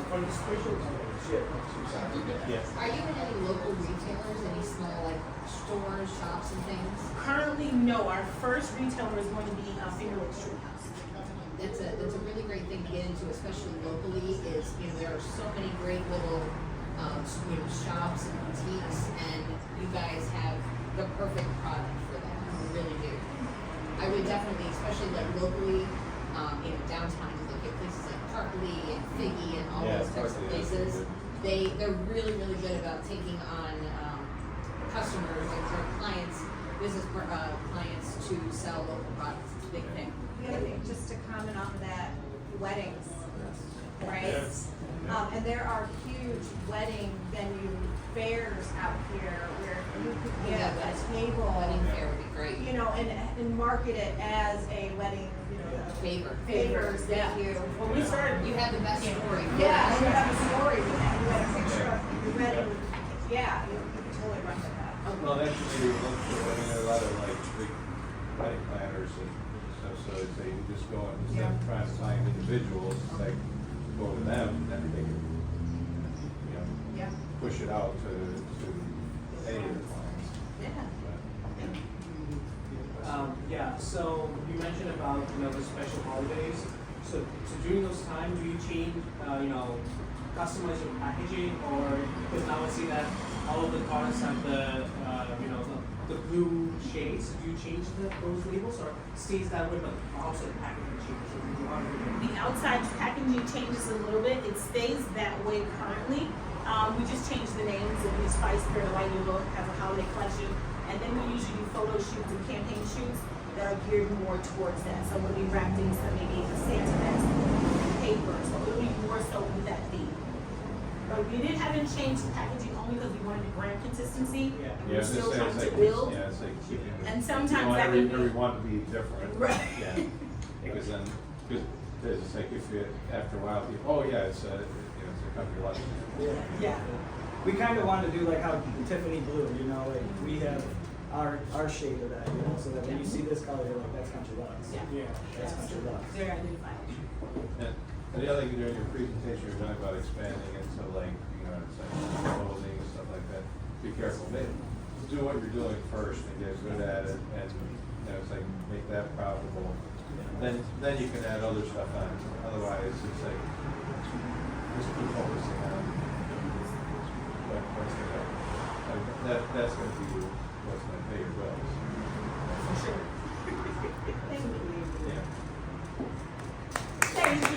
For the special shit.
Yeah.
Are you in any local retailers, any small like stores, shops and things?
Currently, no. Our first retailer is going to be Finger Lakes Tree House.
That's a really great thing to get into, especially locally, is, you know, there are so many great little, you know, shops and boutiques, and you guys have the perfect product for that, you really do. I would definitely, especially like locally, you know, downtown, you look at places like Parkley and Figgy and all
Yeah,
those types of
Parkley is
places.
really
They're really, really good about taking on, customers and their clients, business, clients to sell local products. It's a big thing.
The other thing, just to comment on that, weddings, right? And there are huge wedding venue fairs out here where you could get a table,
Wedding fair would be great.
you know, and market it as a wedding, you know, favors,
Yeah.
thank you.
When we started,
You have the best story.
Yeah, and you have a story with that, you have a picture of your wedding, yeah, you can totally run with that.
Well, that's maybe look for, I mean, there are a lot of like big wedding planners and stuff, so it's like you just go and instead of trying to find individuals, it's like go to them, and then they can, you know,
Yeah.
push it out to any of the clients.
Yeah.
Yeah, so you mentioned about, you know, the special holidays. So during those times, do you change, customize your packaging, or because now I see that all of the products have the blue shades. Do you change those labels, or stays that way, but also the packaging changes? Or do you want to
The outside packaging changes a little bit. It stays that way currently. We just changed the names of the Spice Fair Light Look as a holiday collection, and then we usually do photo shoots and campaign shoots that are geared more towards that. So we'll be wrapping some maybe Santa bags, paper, so it'll be more so with that theme. But we haven't changed the packaging only because we wanted the brand consistency.
Yeah.
And we're still trying to build.
Yeah, it's like keeping.
And
you
sometimes
want
that would be.
every one to be different.
Right.
Yeah. Because then, because it's like if you, after a while, people, oh yeah, it's a country life.
Yeah. We kind of want to do like how Tiffany blue, like we have our shade of that, so that when you see this color, you're like, that's Country Luxe.
Yeah.
That's Country Luxe.
Very identifiable.
And the other thing during your presentation, you're talking about expanding into like, it's like clothing and stuff like that. Be careful. Do what you're doing first and get good at it, and it's like make that profitable. Then you can add other stuff on. Otherwise, it's like just keep focusing on what's that's going to be what's going to pay your bills.
For sure. Thank you.
Yeah.
Thank you.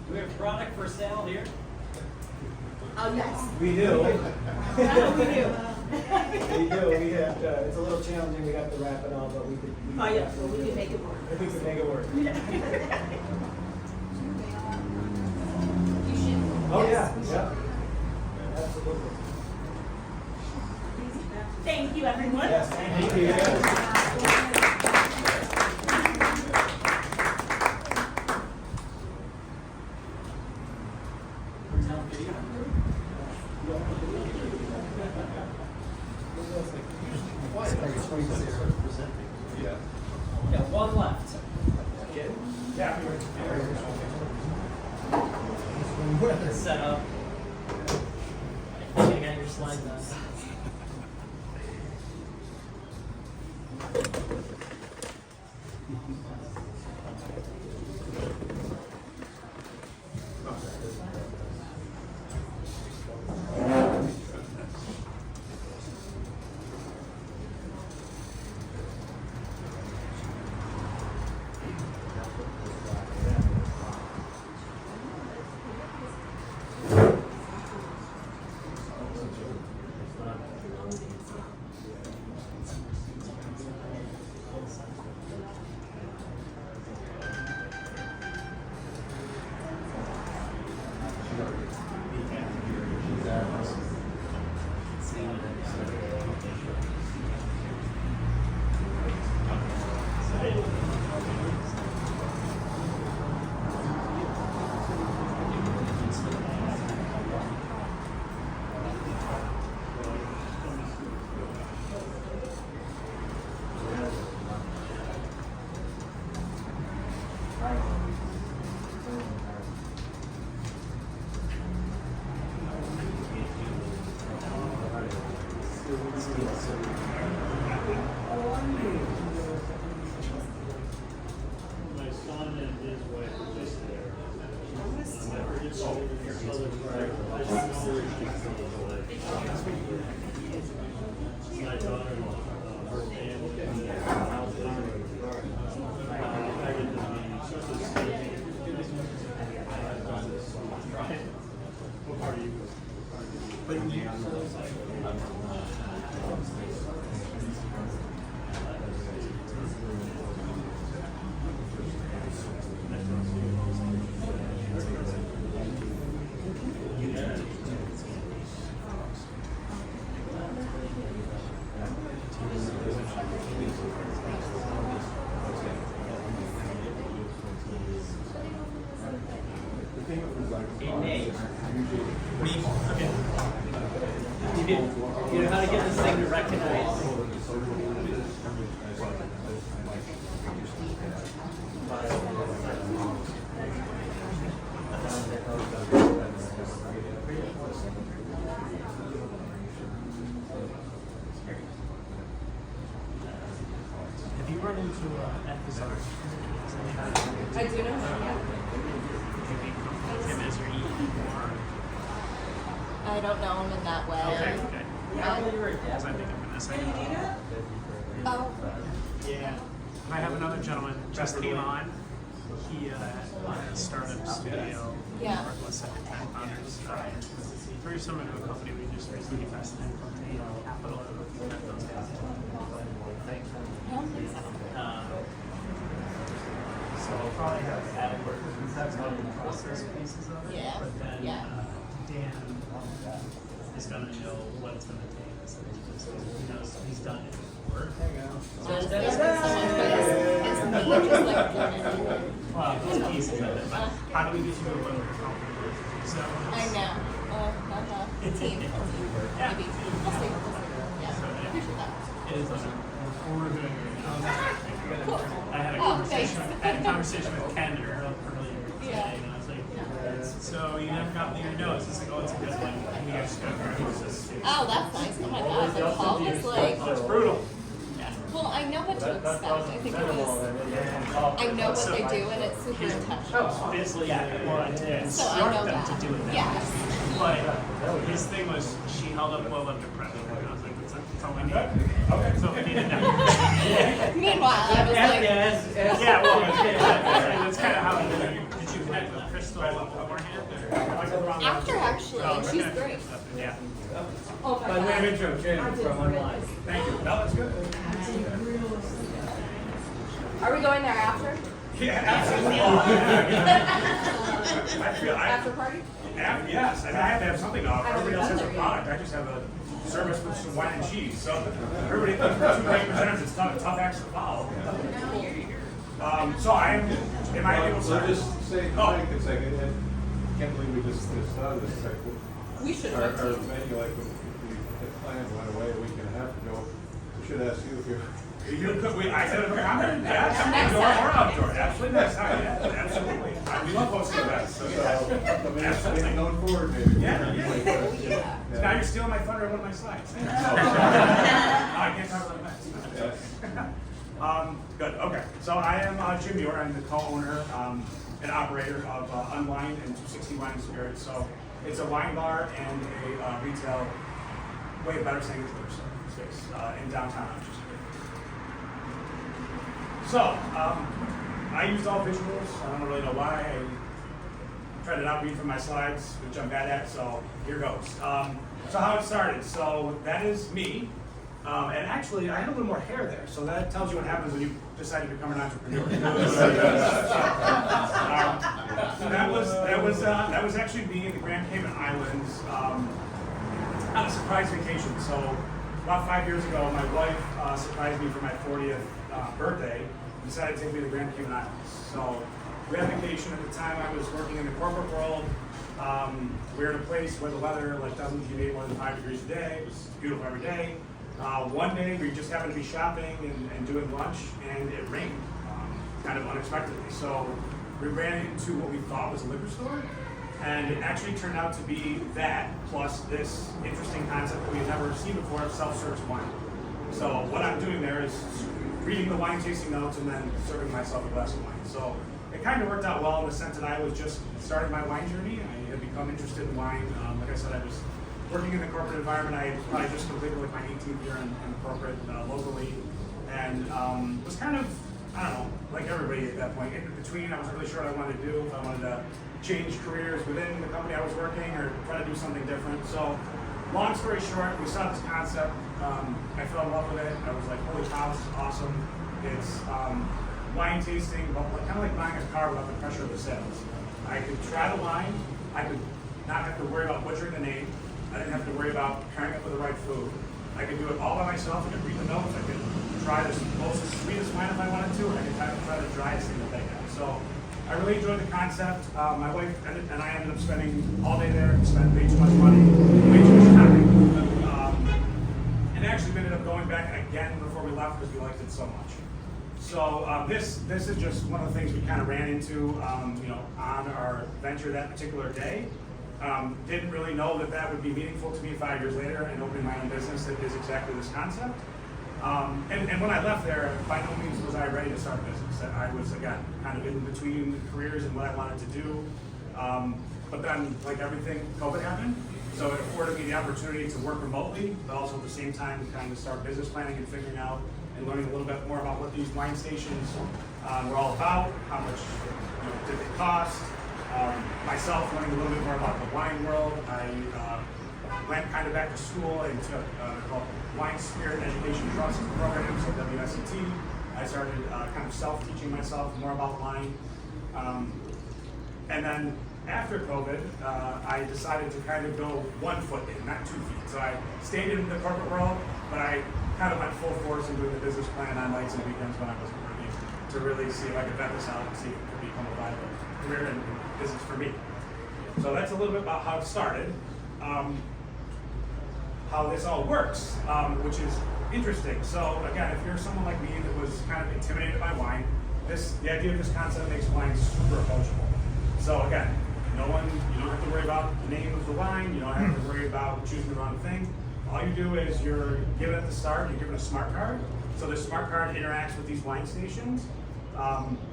Do we have product for sale here?
Oh, yes.
We do.
Yeah, we do.
We do. We have to, it's a little challenging. We have to wrap it all, but we could.
Oh, yeah, well, we can make it work.
If we could make it work. Oh, yeah. Yeah. Absolutely.
Thank you, everyone.
Yes, thank you.
Yeah.
Yeah, one left. Set up. You got your slide done.
My son and his wife are just there. My daughter-in-law, her family, and their house. What part are you?
You know how to get this thing to recognize.
at the Czar.
I do know him, yeah.
Him as your EE4.
I don't know him in that way.
Okay, okay. As I think of Vanessa.
Oh,
Yeah. And I have another gentleman just came on. He had a startup studio.
Yeah.
Worked with 7 founders. Very similar to a company we just recently invested in called Capital. I don't know if you've met those guys.
I don't think so.
So we'll probably have added workers and that's one of the process pieces of it.
Yeah,
But then
yeah.
Dan is gonna know what it's gonna take. So he knows he's done it before.
So is there someone who is me, just like Jordan?
Well, it's pieces of it. But how do we get you to a little company? So
I know. Team.
Yeah.
Maybe. We'll see. Yeah. Appreciate that.
It is what we're doing right now.
Cool.
I had a
Oh,
conversation.
thanks.
I had a conversation with Ken earlier today,
Yeah.
and I was like, "So you never got me your notes?" He's like, "Oh, it's a good one." And we actually got very close.
Oh, that's nice. Oh my god. The Paul was like,
It's brutal.
well, I know what to expect. I think it was, I know what they do and it's super intentional.
Basically, and
So I
start
know
them
that.
to do it.
Yes.
But his thing was she held up well under pressure. And I was like, that's all we need. Okay. So we need to know.
Meanwhile, I was like,
Yeah, well, that's kind of how you did you connect with Crystal beforehand?
after actually,
Oh,
and she's great.
Yeah.
Oh my god.
intro, Jen, from online.
Thank you. No, that's good.
Are we going there after?
Yeah, absolutely. I feel
After party?
yes, I have to have something to offer.
I haven't
Everybody else has a
done that
product. I just have a service with some wine and cheese. So everybody thinks we're 2 great presenters. It's tough acts to follow. So am I able to
So
start?
just say, like, it's like, I can't believe we just started this, it's like,
We should
our
go too.
menu, like, we had planned, went away a week and a half ago. We should ask you if you're.
I said it for comment. Yeah, indoor or outdoor. Absolutely next time. Yeah, absolutely. We love hosting events. So,
Absolutely. Going forward, maybe.
Yeah. Now you're stealing my thunder on one of my slides. I can't talk about events. Good. Okay. So I am Jim Muir. I'm the co-owner and operator of Unwind and 260 Wine and Spirits. So it's a wine bar and a retail, way better saying it's space in downtown Rochester. So, I used all visuals. I don't really know why. I tried to not read from my slides, which I'm bad at, so here goes. So how it started. So that is me. And actually, I had a little more hair there, so that tells you what happens when you decide to become an entrepreneur. That was actually me in the Grand Cayman Islands on a surprise vacation. So about 5 years ago, my wife surprised me for my 40th birthday. Decided to take me to the Grand Cayman Islands. So we had vacation at the time. I was working in the corporate world. We were in a place where the weather doesn't deviate more than 5 degrees a day. It was beautiful every day. One day we just happened to be shopping and doing lunch, and it rained kind of unexpectedly. So we ran into what we thought was a liquor store, and it actually turned out to be that plus this interesting concept that we had never seen before of self-service wine. So what I'm doing there is reading the wine tasting notes and then serving myself a glass of wine. So it kind of worked out well in the sense that I was just starting my wine journey. I had become interested in wine. Like I said, I was working in the corporate environment. I had probably just completed my 18th year in corporate locally, and was kind of, I don't know, like everybody at that point. In between, I wasn't really sure what I wanted to do, if I wanted to change careers within the company I was working or try to do something different. So long story short, we saw this concept. I fell in love with it. I was like, holy cow, this is awesome. It's wine tasting, but kind of like buying a car without the pressure of the sales. I could try the wine. I could not have to worry about butchering the name. I didn't have to worry about pairing it with the right food. I could do it all by myself. I could read the notes. I could try the most sweetest wine if I wanted to, and I could try the driest thing that they have. So I really enjoyed the concept. My wife and I ended up spending all day there, spent way too much money, way too much time. And actually we ended up going back again before we left because we liked it so much. So this is just one of the things we kind of ran into on our venture that particular day. Didn't really know that would be meaningful to me 5 years later and opening my own business that is exactly this concept. And when I left there, by no means was I ready to start a business. I was, again, kind of in between careers and what I wanted to do. But then, like everything, COVID happened. So it afforded me the opportunity to work remotely, but also at the same time kind of start business planning and figuring out and learning a little bit more about what these wine stations were all about, how much did they cost. Myself learning a little bit more about the wine world. I went kind of back to school and took called Wine Spirit Education Trust program, so WSET. I started kind of self-teaching myself more about wine. And then after COVID, I decided to kind of go 1 foot in, not 2 feet. So I stayed in the corporate world, but I kind of went full force in doing the business plan on nights and weekends when I wasn't working to really see if I could vet this out and see if it could become a viable career and business for me. So that's a little bit about how it started. How this all works, which is interesting. So again, if you're someone like me that was kind of intimidated by wine, the idea of this concept makes wine super approachable. So again, you don't have to worry about the name of the wine, you don't have to worry about choosing the wrong thing. All you do is you're given at the start, you're given a smart card. So the smart card interacts with these wine stations.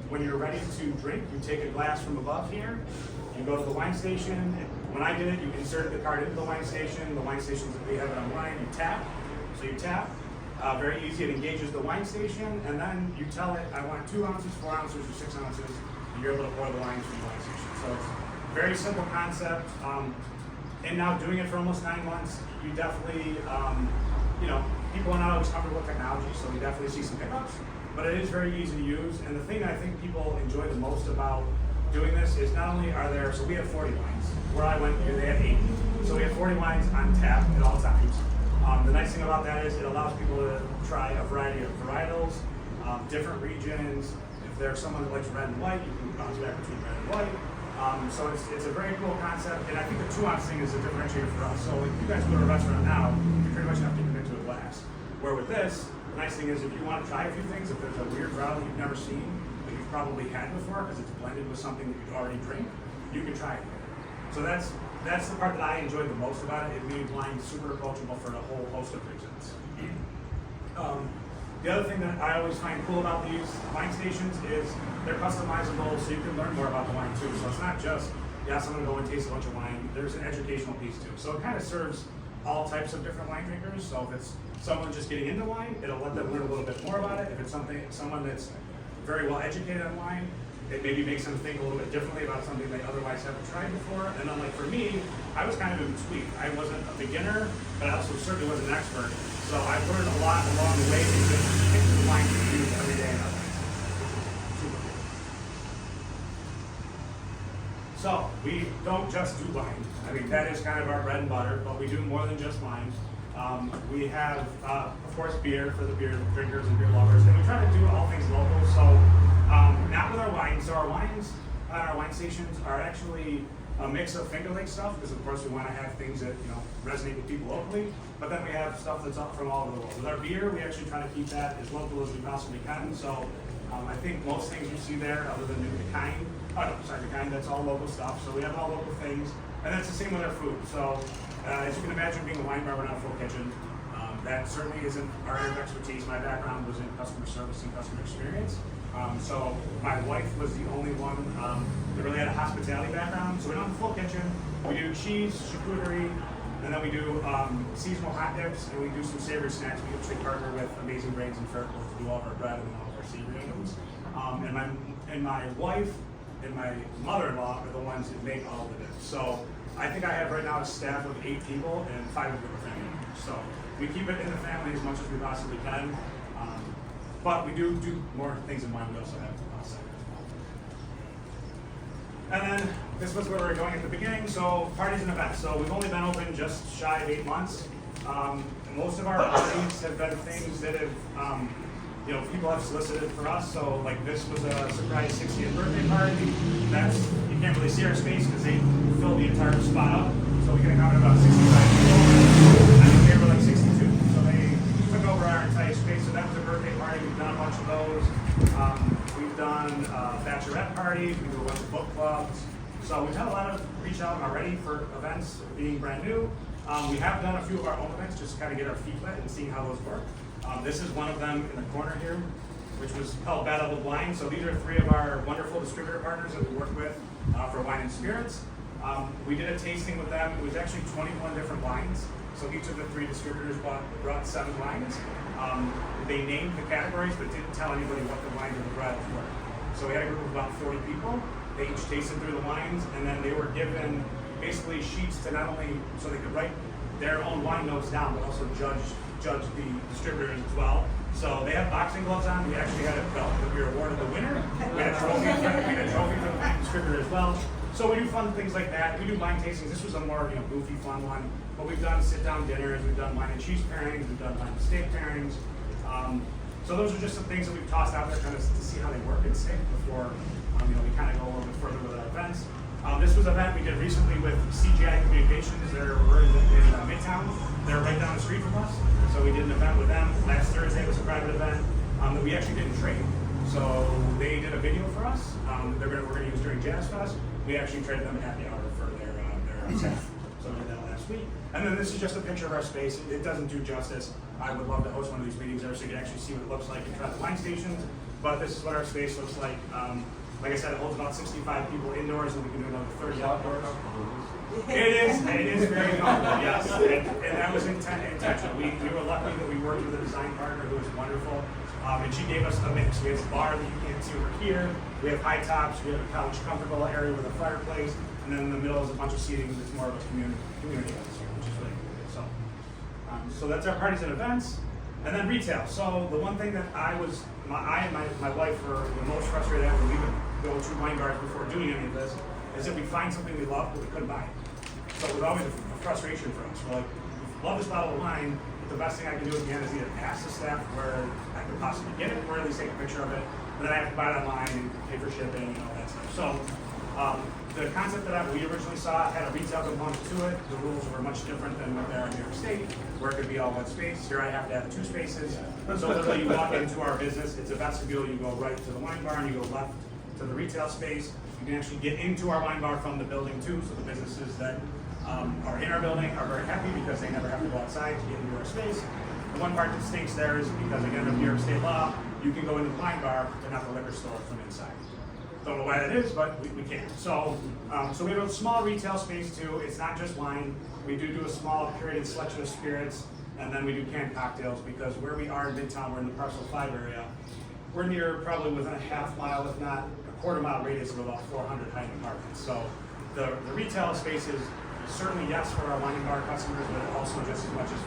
When you're ready to drink, you take a glass from above here, you go to the wine station. When I did it, you inserted the card into the wine station. The wine stations that we have it online, you tap. So you tap, very easy, it engages the wine station, and then you tell it, I want 2 ounces, 4 ounces, or 6 ounces, and you're able to pour the wine from the wine station. So it's a very simple concept. And now doing it for almost 9 months, you definitely, people are not always comfortable with technology, so we definitely see some hiccups, but it is very easy to use. And the thing I think people enjoy the most about doing this is not only are there, so we have 40 wines. Where I went here, they had 80. So we have 40 wines on tap at all times. The nice thing about that is it allows people to try a variety of varietals, different regions. If there's someone that likes red and white, you can bounce back between red and white. So it's a very cool concept, and I think the 2 ounce thing is a differentiator for us. So if you guys go to a restaurant now, you pretty much have to commit to a glass. Where with this, the nice thing is if you want to try a few things, if there's a weird varietal you've never seen, but you've probably had before because it's blended with something that you already drink, you can try it. So that's the part that I enjoy the most about it. It made wine super approachable for a whole host of reasons. The other thing that I always find cool about these wine stations is they're customizable, so you can learn more about the wine too. So it's not just, yes, I'm gonna go and taste a bunch of wine. There's an educational piece too. So it kind of serves all types of different wine drinkers. So if it's someone just getting into wine, it'll let them learn a little bit more about it. If it's someone that's very well educated on wine, it maybe makes them think a little bit differently about something they otherwise haven't tried before. And then, like for me, I was kind of in between. I wasn't a beginner, but I also certainly wasn't an expert. So I learned a lot along the way to just pick the wine to use every day in our life. So we don't just do wine. I mean, that is kind of our bread and butter, but we do more than just wine. We have, of course, beer for the beer drinkers and beer lovers, and we try to do all things local. So not with our wines. So our wines at our wine stations are actually a mix of Finger Lake stuff, because of course we want to have things that resonate with people locally. But then we have stuff that's up from all over the world. With our beer, we actually try to keep that as local as we possibly can. So I think most things you see there, other than maybe the kind, that's all local stuff. So we have all local things, and that's the same with our food. So as you can imagine, being a wine bar, we're not a full kitchen. That certainly isn't our area of expertise. My background was in customer service and customer experience. So my wife was the only one that really had a hospitality background. So we don't have a full kitchen. We do cheese, charcuterie, and then we do seasonal hot dips, and we do some savory snacks. We actually partner with Amazing Grains and Fairfield to do all of our bread and all of our savory items. And my wife and my mother-in-law are the ones that make all of the dips. So I think I have right now a staff of 8 people, and 5 of them are family members. So we keep it in the family as much as we possibly can. But we do more things in wine. We also have cider as well. And then this was where we were going at the beginning. So parties and events. So we've only been open just shy of 8 months. Most of our parties have been things that have, people have solicited for us. So like this was a surprise 60th birthday party. You can't really see our space because they filled the entire spot up. So we can accommodate about 65 people. I think they were like 62. So they took over our entire space. So that was a birthday party. We've done a bunch of those. We've done bachelorette parties. We do a bunch of book clubs. So we've had a lot of reach out already for events being brand new. We have done a few of our own events just to kind of get our feet wet and seeing how those work. This is one of them in the corner here, which was called Bad Apple Blind. So these are 3 of our wonderful distributor partners that we work with for wine and spirits. We did a tasting with them. It was actually 21 different wines. So each of the 3 distributors brought 7 wines. They named the categories, but didn't tell anybody what the wines or the varietals were. So we had a group of about 40 people. They each tasted through the wines, and then they were given basically sheets to not only, so they could write their own wine notes down, but also judge the distributors as well. So they have boxing gloves on. We actually had a belt that we were awarded the winner. We had a trophy for the wine distributor as well. So we do fun things like that. We do wine tastings. This was a more goofy, fun one. But we've done sit-down dinners. We've done wine and cheese pairings. We've done wine and steak pairings. So those are just some things that we've tossed out there kind of to see how they work and stick before we kind of go a little bit further with our events. This was an event we did recently with CGI Communications. We're in Midtown. They're right down the street from us. So we did an event with them. Last Thursday was a private event that we actually didn't trade. So they did a video for us. We're going to use during Jazz Fest. We actually traded them a happy hour for their staff. So we did that last week. And then this is just a picture of our space. It doesn't do justice. I would love to host one of these meetings there so you can actually see what it looks like and try the wine stations. But this is what our space looks like. Like I said, it holds about 65 people indoors, and we can do another 30 outdoors. It is very comfortable, yes. And that was intentional. We were lucky that we worked with a design partner who was wonderful. And she gave us a mix. We have a bar that you can't see over here. We have high tops. We have a couch comfortable area with a fireplace. And then in the middle is a bunch of seating that's more of a community atmosphere, which is really good. So that's our parties and events. And then retail. So the one thing that I and my wife were the most frustrated at when we would go to wine bars before doing any of this is that we find something we love but we couldn't buy it. So it was always a frustration for us. We're like, we love this bottle of wine, but the best thing I can do at the end is either ask the staff where I could possibly get it, or at least take a picture of it, and then I have to buy it online and pay for shipping and all that stuff. So the concept that we originally saw had a retail component to it. The rules were much different than what they are in New York State, where it could be all one space. Here I have to have 2 spaces. So literally you walk into our business, it's a vestibule, you go right to the wine bar, and you go left to the retail space. You can actually get into our wine bar from the building too, so the businesses that are in our building are very happy because they never have to go outside to get into our space. The one part that stinks there is because, again, of New York State law, you can go into the wine bar but not the liquor store from inside. Don't know why that is, but we can. So we have a small retail space too. It's not just wine. We do a small curated selection of spirits, and then we do canned cocktails because where we are in Midtown, we're in the Parcel 5 area. We're near probably within a half mile, if not a quarter mile radius of about 400 high-end apartments. So the retail space is certainly yes for our wine and bar customers, but also just as much as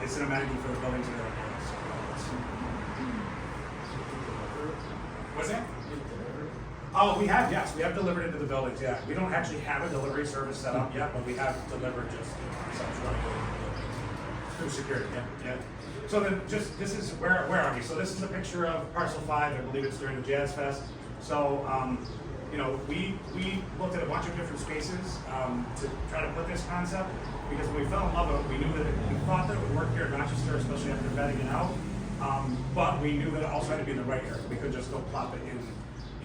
it's an amenity for the buildings that are there. What's that? Oh, we have delivered into the buildings, yeah. We don't actually have a delivery service set up yet, but we have delivered just through security, yeah. So then this is, where are we? So this is a picture of Parcel 5, I believe it's during the Jazz Fest. So, we looked at a bunch of different spaces to try to put this concept, because when we fell in love with it, we thought that it would work here in Rochester, especially after vetting it out. But we knew that it also had to be in the right area. We could just go plop it in,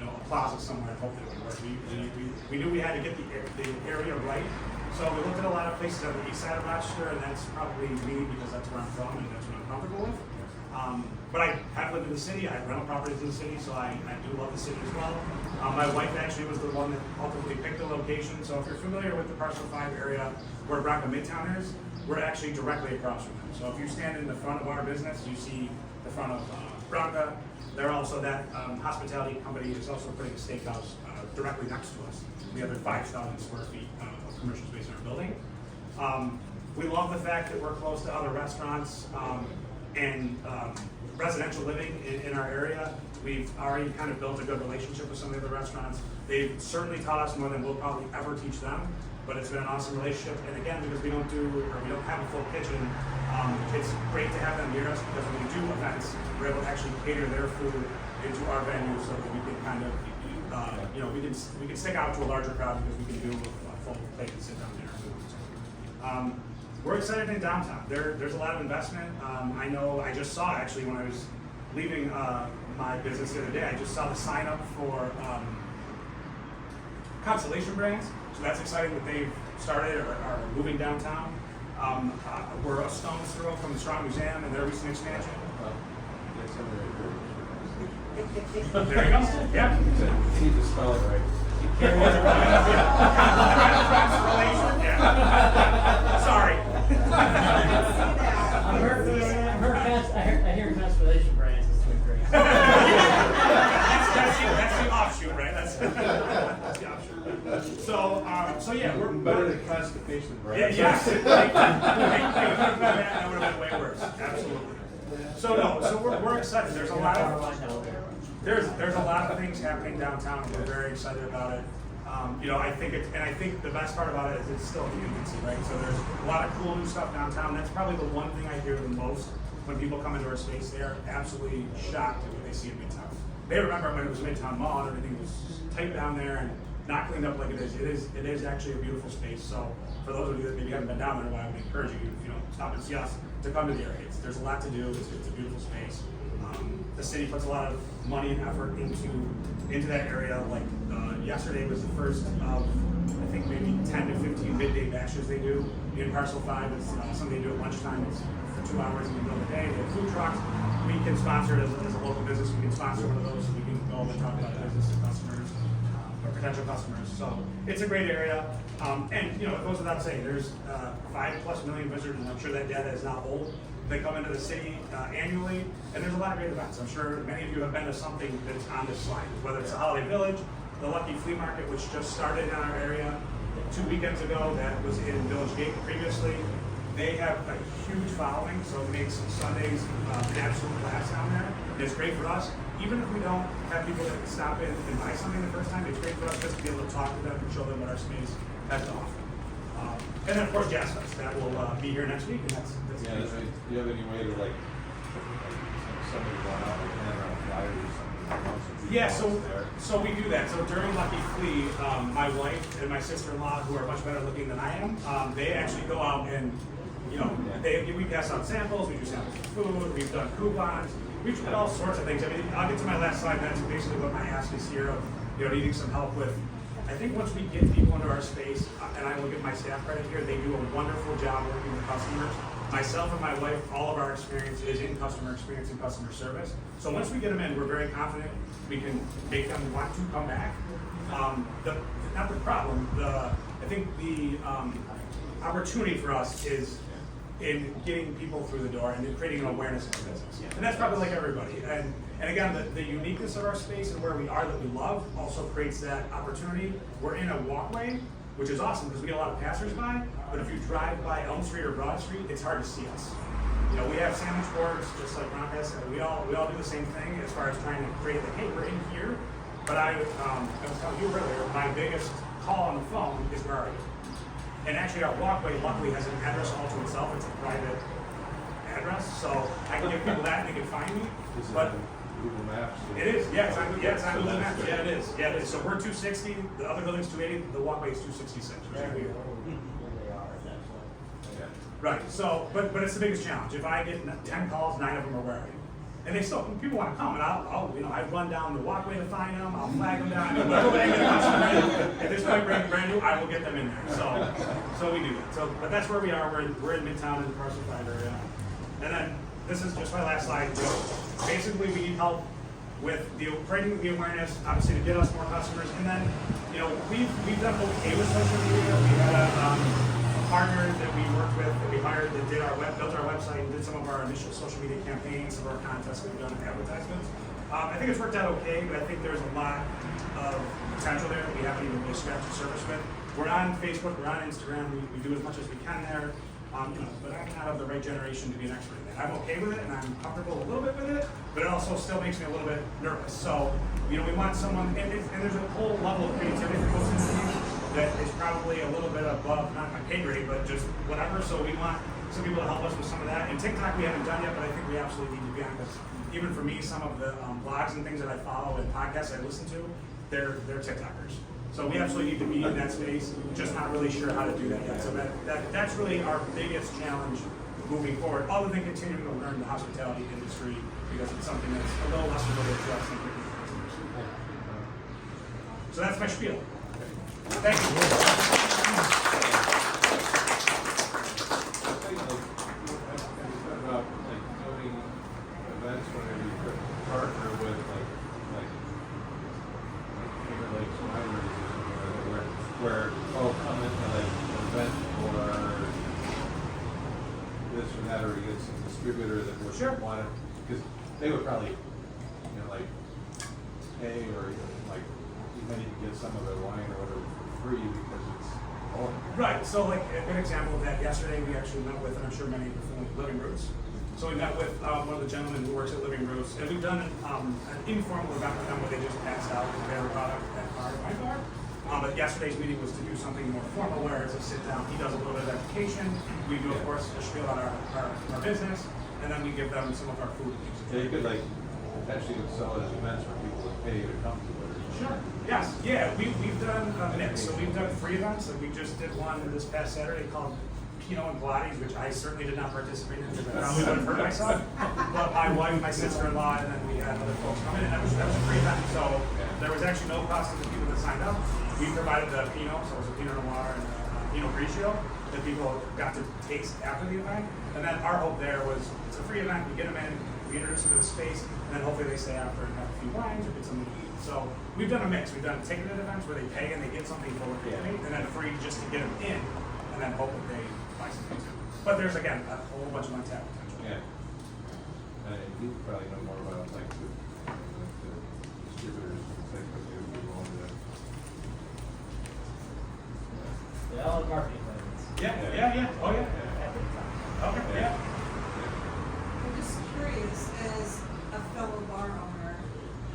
a plaza somewhere and hope that it would work. We knew we had to get the area right. So we looked at a lot of places on the east side of Rochester, and that's probably me because that's where I'm from and that's what I'm comfortable with. But I have lived in the city. I have rental properties in the city, so I do love the city as well. My wife actually was the one that ultimately picked the location. So if you're familiar with the Parcel 5 area where Bronca Midtown is, we're actually directly across from them. So if you stand in the front of our business, you see the front of Bronca. They're also, that hospitality company is also putting a steakhouse directly next to us. We have 5,000 square feet of commercial space in our building. We love the fact that we're close to other restaurants and residential living in our area. We've already kind of built a good relationship with some of the other restaurants. They've certainly taught us more than we'll probably ever teach them, but it's been an awesome relationship. And again, because we don't have a full kitchen, it's great to have them near us, because when we do events, we're able to actually cater their food into our venue so that we can kind of, we can stick out to a larger crowd because we can do a full plate and sit down dinner. We're excited in downtown. There's a lot of investment. I know I just saw, actually, when I was leaving my business the other day, I just saw the sign up for Constellation Brands. So that's exciting that they've started or are moving downtown. We're a stone's throw from the Strong Museum and their recent expansion.
get some of their words.
There you go. Yeah.
Need to spell it right.
Yeah. Sorry.
I hear constellation brands is doing great.
That's the offshoot, right? That's the offshoot. So yeah, we're
Better than constipation,
Yeah,
right?
yes. That would have been way worse. Absolutely. So we're excited. There's a lot of things happening downtown. We're very excited about it. I think the best part about it is it's still in the infancy, right? So there's a lot of cool new stuff downtown. That's probably the one thing I hear the most when people come into our space. They are absolutely shocked at what they see in Midtown. They remember when it was Midtown Mall and everything was tight down there and not cleaned up like it is. It is actually a beautiful space. So for those of you that maybe haven't been down there, I would encourage you, stop and see us, to come to the area. There's a lot to do. It's a beautiful space. The city puts a lot of money and effort into that area. Like yesterday was the first of I think maybe 10 to 15 midday bashes they do in Parcel 5. It's something they do at lunchtime. It's for 2 hours in the middle of the day. They have food trucks. We can sponsor it as a local business. We can sponsor one of those so we can go and talk about business to customers or potential customers. So it's a great area. And it goes without saying, there's 5+ million visitors, and I'm sure that data is not old. They come into the city annually, and there's a lot of great events. I'm sure many of you have been to something that's on this slide, whether it's the Holiday Village, the Lucky Flea Market, which just started in our area 2 weekends ago, that was in Village Gate previously. They have a huge following, so it makes Sundays an absolute blast down there. It's great for us. Even if we don't have people that stop in and buy something the first time, it's great for us just to be able to talk to them and show them what our space has to offer. And then, of course, Jazz Fest. That will be here next week, and that's
Yeah, do you have any way to somebody going out and hand around flyers or something?
Yeah, so we do that. So during Lucky Flea, my wife and my sister-in-law, who are much better looking than I am, they actually go out and, we pass out samples, we do samples of food, we've done coupons, we've done all sorts of things. I mean, I'll get to my last slide, that's basically what my ask is here of, needing some help with. I think once we get people into our space, and I will give my staff credit here, they do a wonderful job working with customers. Myself and my wife, all of our experience is in customer experience and customer service. So once we get them in, we're very confident we can make them want to come back. Not the problem, I think the opportunity for us is in getting people through the door and then creating an awareness of the business. And that's probably like everybody. And again, the uniqueness of our space and where we are that we love also creates that opportunity. We're in a walkway, which is awesome because we get a lot of passersby, but if you drive by Elm Street or Broad Street, it's hard to see us. We have sandwich boards, just like Ron has said. We all do the same thing as far as trying to create hey, we're in here. But I was telling you earlier, my biggest call on the phone is where are you? And actually our walkway luckily has an address all to itself. It's a private address, so I can give people that and they can find me. But
Google Maps.
it is, yeah, it's on Google Maps. Yeah, it is. Yeah, it is. So we're 260, the other building's 280, the walkway is 266, which is weird. Right, so, but it's the biggest challenge. If I get 10 calls, 9 of them are where are you? And people want to come, and I run down the walkway to find them, I'll flag them down, if this might bring brand new, I will get them in there. So we do that. But that's where we are. We're in Midtown in the Parcel 5 area. And then, this is just my last slide. Basically, we need help with creating the awareness, obviously to get us more customers. And then, we've done okay with social media. We had a partner that we worked with, that we hired, that built our website and did some of our initial social media campaigns, some of our contests that we've done, advertisements. I think it's worked out okay, but I think there's a lot of potential there that we haven't even really scratched the surface with. We're on Facebook, we're on Instagram, we do as much as we can there. But I'm not of the right generation to be an expert in that. I'm okay with it, and I'm comfortable a little bit with it, but it also still makes me a little bit nervous. So, we want someone, and there's a whole level of creativity that goes into these that is probably a little bit above, not my pay grade, but just whatever. So we want some people to help us with some of that. And TikTok we haven't done yet, but I think we absolutely need to be on, because even for me, some of the blogs and things that I follow and podcasts I listen to, they're TikTokers. So we absolutely need to be in that space, just not really sure how to do that yet. So that's really our biggest challenge moving forward, other than continuing to learn the hospitality industry, because it's something that's a little less familiar to us than customers. So that's my spiel. Thank you.
About doing events whenever you where, oh, come into like an event or this or that, or you get some distributor that would
Sure.
want it, because they would probably, you know, like, pay or like, you might even get some of the wine or whatever for free because it's all.
Right, so like a good example of that, yesterday we actually met with, and I'm sure many of you are familiar with Living Roots. So we met with one of the gentlemen who works at Living Roots, and we've done an informal event with them where they just passed out their product at our wine bar. But yesterday's meeting was to do something more formal where it's a sit down, he does a little bit of education, we do of course a spiel on our business, and then we give them some of our food.
Yeah, you could like, actually would sell it as events for people to pay to come to it.
Sure. Yes, yeah, we've done a mix. So we've done 3 events, and we just did one this past Saturday called Pinot and Pilates, which I certainly did not participate in because I probably would have hurt myself. But my wife, my sister-in-law, and then we had other folks come in, and that was a free event. So there was actually no cost to the people that signed up. We provided the Pinot, so it was a Pinot Noir and a Pinot Grigio that people got to taste after the event. And then our hope there was, it's a free event, we get them in, we introduce them to the space, and then hopefully they stay after and have a few wines or get something to eat. So we've done a mix. We've done ticketed events where they pay and they get something for what they pay, and then free just to get them in, and then hope that they buy something too. But there's again a whole bunch of untapped potential.
Yeah. You probably know more about like the distributors, like what they would go into that.
Yeah, all the marketing plans.
Yeah. Oh yeah. Okay. Yeah.
I'm just curious, as a fellow bar owner,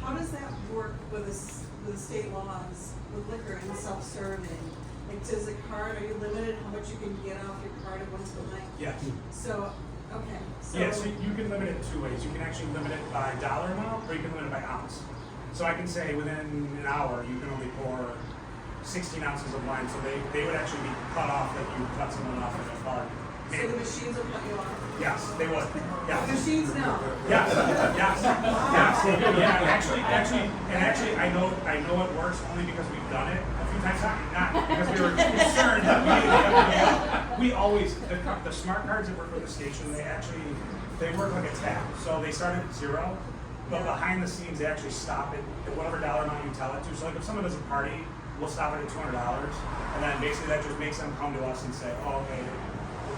how does that work with the state laws with liquor and self-serving? Like, does a card, are you limited how much you can get off your card at once a night?
Yes.
So, okay, so.
Yeah, so you can limit it 2 ways. You can actually limit it by dollar amount, or you can limit it by ounce. So I can say within an hour, you can only pour 16 ounces of wine, so they would actually be cut off that you cut someone off at a bar.
So the machines will cut you off?
Yes, they would.
The
Yes.
machines know?
Yes. Yeah, actually, I know it works only because we've done it a few times, not because we were concerned that we always, the smart cards that work with the station, they work like a tap. So they start at 0, but behind the scenes, they actually stop it at whatever dollar amount you tell it to. So like if someone does a party, we'll stop it at $200, and then basically that just makes them come to us and say, oh, okay,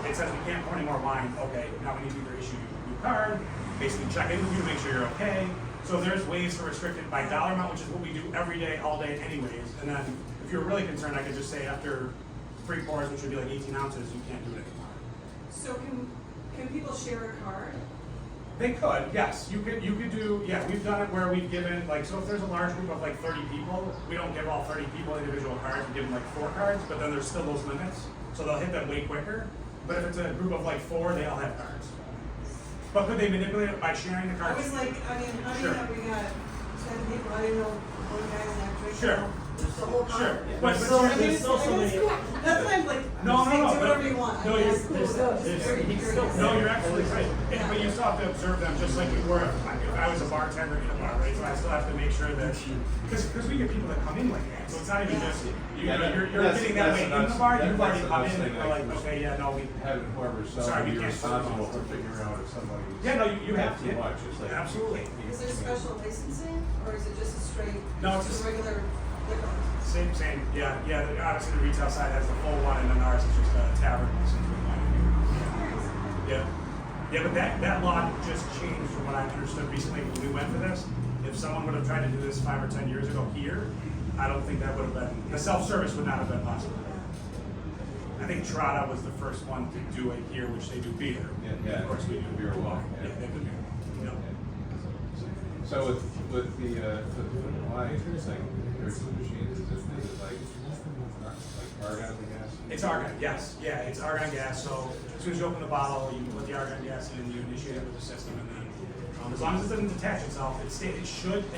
it says we can't pour any more wine. Okay, now we need to either issue you a new card, basically check in with you, make sure you're okay. So there's ways to restrict it by dollar amount, which is what we do every day, all day anyways. And then if you're really concerned, I could just say after 3 pours, which would be like 18 ounces, you can't do it anymore.
So can people share a card?
They could, yes. You could do, yeah, we've done it where we've given, like, so if there's a large group of like 30 people, we don't give all 30 people individual cards, we give them like 4 cards, but then there's still those limits. So they'll hit them way quicker. But if it's a group of like 4, they all have cards. But could they manipulate it by sharing the
I
cards?
was like, I mean, how do you
Sure.
have, we got 10 people, I didn't know one guy's not drinking.
Sure.
The whole card.
Sure. But
So, I mean,
there's still so many.
that's why I'm like,
No,
say, do
but-
whatever you want.
No,
I mean,
you're-
that's cool.
No, you're absolutely right. But you still have to observe them just like you were if I was a bartender in a bar, right? So I still have to make sure that, because we get people that come in like that. So it's not even just, you're getting that way in the bar, you've already come in and you're like, okay, yeah, no, we.
Having whoever's
Sorry,
selling,
we
you're
can't serve
responsible
them.
for figuring out if somebody.
Yeah, no, you have
too
to.
much. It's like.
Absolutely.
Is there special licensing, or is it just a straight,
No, it's just-
regular liquor?
Same. Yeah. Obviously the retail side has the full one, and then ours is just a tavern license with wine. Yeah, but that law just changed from what I understood recently when we went for this. If someone would have tried to do this 5 or 10 years ago here, I don't think that would have been, the self-service would not have been possible. I think Trada was the first one to do it here, which they do beer.
Yeah.
Of course we do
Beer well.
Yeah, they do beer. Yep.
So with the wine, it's like there's some machines. Is it like argon gas?
It's argon, yes. Yeah, it's argon gas. So as soon as you open the bottle, you can put the argon gas in, you initiate it with the system, and then as long as it doesn't detach itself, it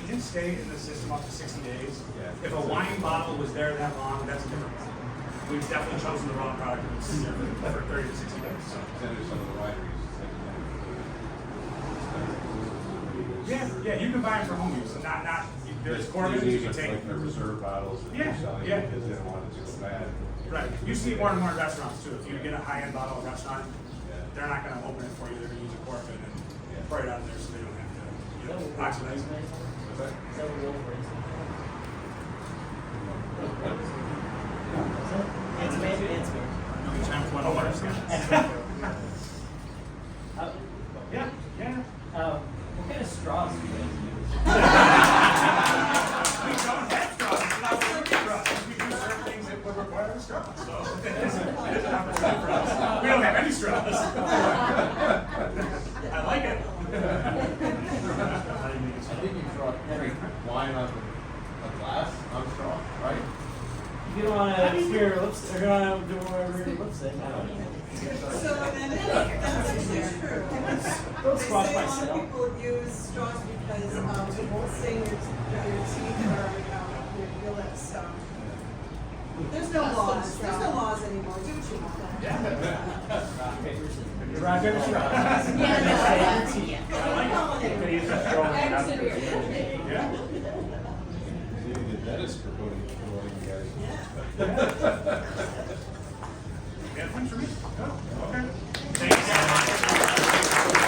can stay in the system up to 60 days.
Yeah.
If a wine bottle was there that long, that's a different problem. We've definitely chosen the wrong product if it's sitting there for 30 to 60 days. So.
Then there's some of the wineries.
Yeah, you can buy them for home use, and not there's Corbin's you can take.
Like their reserve bottles that
Yeah,
they're selling
yeah.
because they don't want it to go bad.
Right. You see it more and more in restaurants too. If you get a high-end bottle of restaurant,
Yeah.
they're not going to open it for you. They're going to use a cork and pour it out of there so they don't have to oxidize it.
What's that?
Is that a real racing?
Yeah, yeah.
What kind of straws do you guys use?
We don't have straws, it's not working straws. We do certain things that would require a straw, so it isn't an opportunity for us. We don't have any straws. I like it.
I think you drink wine on a glass, on straw, right?
If you don't want to hear lips, or you want to do whatever your lips say, I don't know.
So then, that's actually true.
Don't
They
squash
say a lot
myself.
of people use straws because it won't stain your teeth or your lips. So there's no laws. There's no laws anymore. Do what you want.
Rock, paper, scissors. Rock, paper, scissors.
Yeah,
I like it. Can you use a straw and have it? Yeah.
Maybe the dentist promoting you guys.
Yeah, thanks for me. Oh, okay. Thank you so much.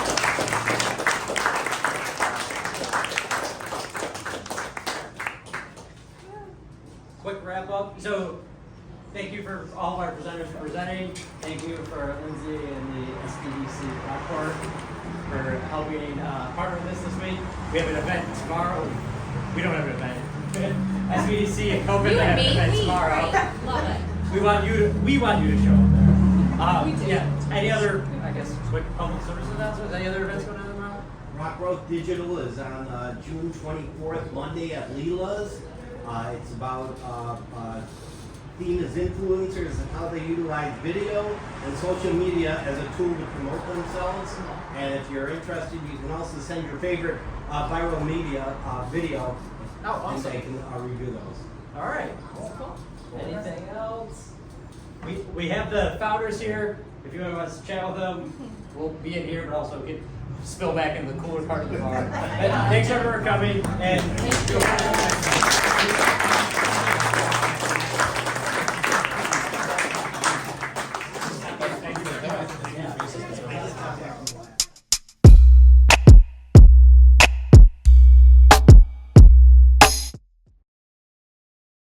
Quick wrap up. So, thank you for all of our presenters for presenting. Thank you for Lindsay and the SBDC Brockport for helping partner with us this week. We have an event tomorrow. We don't have an event. SBDC and COVID
You
have
and
an
me,
event
we,
tomorrow.
right? Love it.
We want you to show up there.
We do.
Yeah. Any other, I guess, quick public service announcements? Any other events going on tomorrow?
Rock Growth Digital is on June 24th, Monday at Leela's. It's about theme is influencers and how they utilize video and social media as a tool to promote themselves. And if you're interested, you can also send your favorite viral media video,
Oh, awesome.
and they can review those.
All right. Cool. Anything else? We have the founders here. If you want to chat with them, we'll be in here, but also get spill back in the cooler part of the bar. Thanks everyone for coming, and